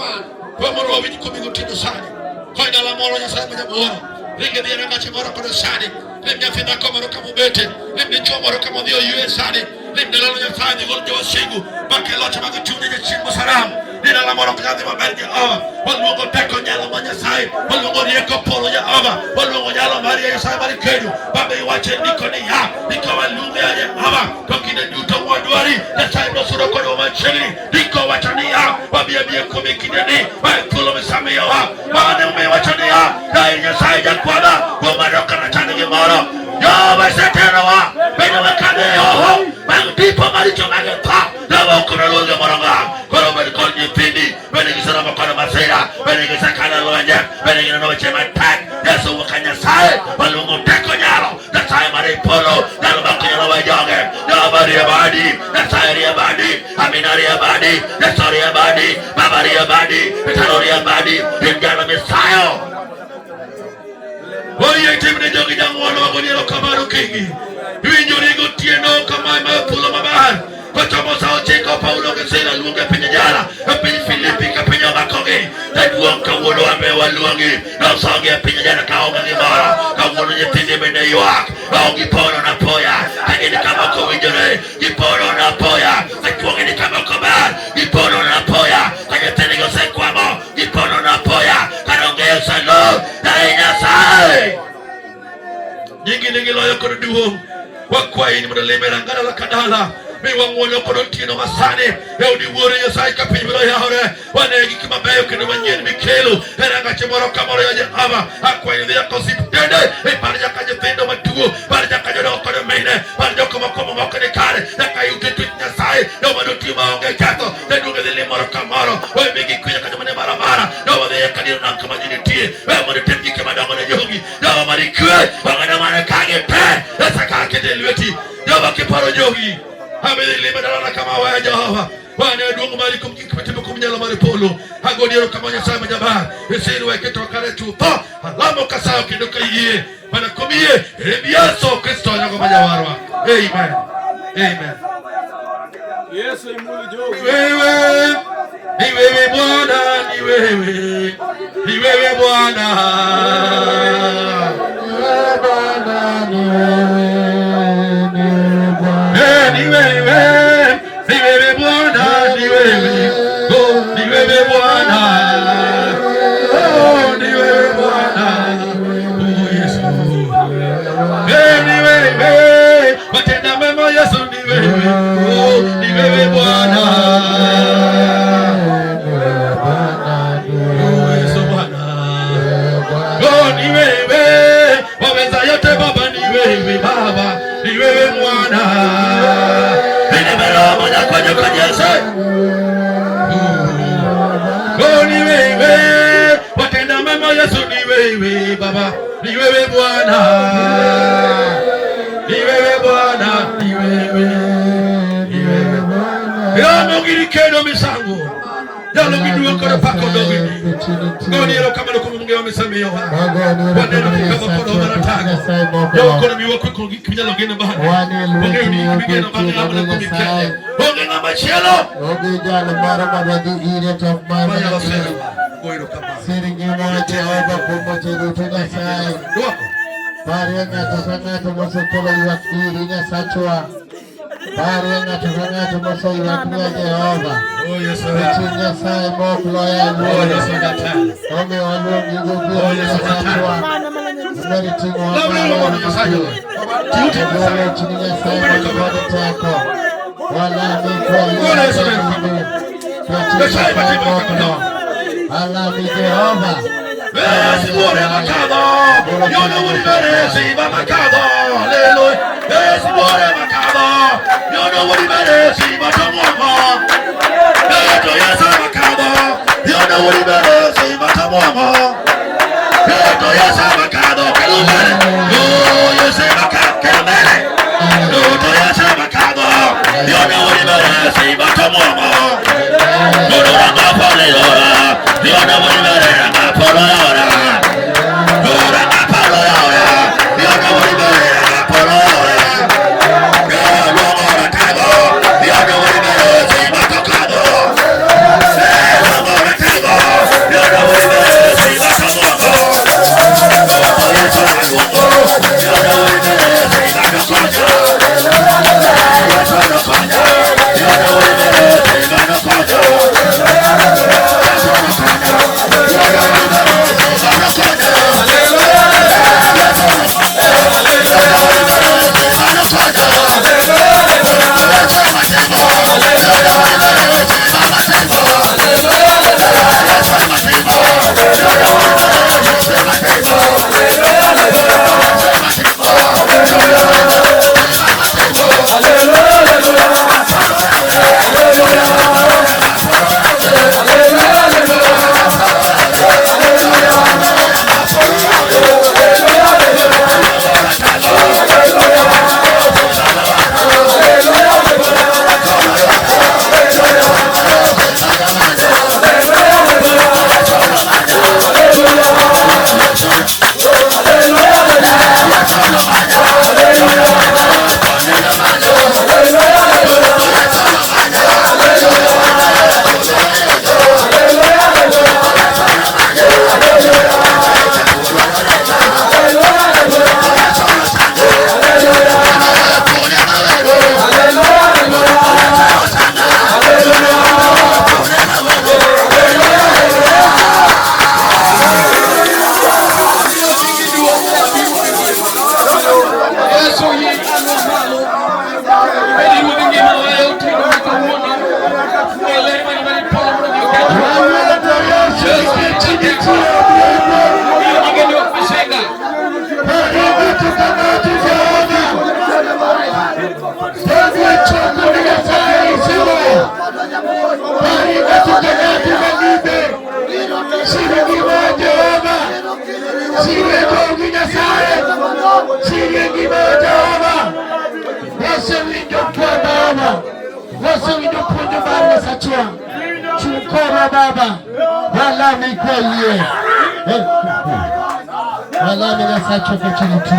Speaker 5: Kwa mo robi ni kumigo tino sani. Kwa ina la moro niya sa mga moro. Ringe diya nga chimoro kono sani. Limnya fina komoro kamo bete. Limnya chomoro kamo diyo yue sani. Limnya lalo niya sani gol diwa shingu. Bakelocha mga chuni niya chimbo saram. Nina la moro kanya ma berge ava walungo teko nyalo manya sai walungo rieko polo ya ava walungo nyalo maria ya sai mari kedu babe wache niko ni ya niko walungo ya ava kokine duto wadwari na sai no suro kono mancheli niko wacha ni ya babe ya komikine ni ba kulo mesame ya ba ne me wacha ni ya dai ya sai ya kwada ko maroka na chani moro yo ba setero wa beno makane yo bang tipo mari chomage pa na wa kono lo moronga kono be ko ni pindi bene gisara makana masera bene gisakana lonya bene gina no chema tak yesu wakanya sai balungo teko nyalo na sai mari polo na bakanya no wajoge na bari abadi na sai abadi aminari abadi na sori abadi babari abadi betarori abadi ingana mesayo oye timne jogi jangono ngoniero kamaru kingi winjori gotieno kama mapulo mabar Kotomo sao cheko Paulo ke sela luonge pinye jala pinye Filipi ke pinye makogi Taduang kawono ame waluangi Na songe pinye jala kaonga ni mara Kawono nye tindi mene yuak Kaongi pono na poya Kagini kama kuwijore Gipono na poya Kakuangini kama kubar Gipono na poya Kagini go sekwamo Gipono na poya Karongeo salo Daina sai Nyingi loyo kono duhong Wakwa ini madalemera ngana la kadala mi wangono kono tino masane e di wore ya sai kapimo ya hore wane gikima bayo kino manyen mikelo era ngache moro kamoro ya ava akwa ni ya kosip dede e parja kaje tendo matuo parja kaje do kono mene parja komo mokene kare ya kayu tetnya sai do mano tima onge kato de duge de moro kamoro o migi kuya kaje mane barabara do wade ya kadiro na kama jini tie e mone temki kama do mane jogi do mari kwe bangana mane kage pe esa kake de lweti do bakiparo jogi Habili badala kama wa Jehova wana dungu mali kumkipetibu kumnyala mali polo hagodero kama nyasa majaba esiru weketo kale chupo alamo kasao kidoka yie bana komie rebiaso Kristo nyako majawarwa amen amen
Speaker 3: Yesu imuli jogi
Speaker 4: ni wewe Bwana ni wewe Bwana ni wewe Bwana ni wewe oh ni wewe Bwana oh ni wewe Bwana oh Yesu ni wewe watenda mema Yesu ni wewe oh ni wewe Bwana oh Yesu Bwana oh ni wewe waweza yote Baba ni wewe Baba ni wewe Mwana Kwenye oh ni wewe watenda mema Yesu ni wewe Baba ni wewe Bwana ni wewe Bwana ni wewe ya mogiri keno misango yalo kiduo kore pako dogi ngoni yelo kama loko munge wa misameyo wanelo kama kodo barataga yo kono miwo ko kinyalo gene bahana munge ni kigeno bahana amana kumikale onge ngama chelo
Speaker 6: oge jalo mara madadi ire to mara
Speaker 4: koiro kama
Speaker 6: seringi mo Jehova kumo chelo tena sai
Speaker 4: doko
Speaker 6: Parianga to mosotolo yakiri nya sachwa Parianga to moso yakiri Jehova Nyasaye mok loya ome walungi gugu Nyasaye Meritingo Jole chini Nyasaye mokode teko Wala mikwa Nyasaye mokno Alami Jehova
Speaker 4: Signore Macado, io non vuoi vedere si va Macado, alleluia. Signore Macado, io non vuoi vedere si va Tamuama. Yesu Macado, io non vuoi vedere si va Tamuama. Yesu Macado, che lo vede. Yesu Macado, che lo vede. Yesu Macado, io non vuoi vedere si va Tamuama. Non lo va fuori ora, io non vuoi vedere ma fuori ora.
Speaker 6: Baba, wala mikwa ye. Wala mina sacho kuchilitu.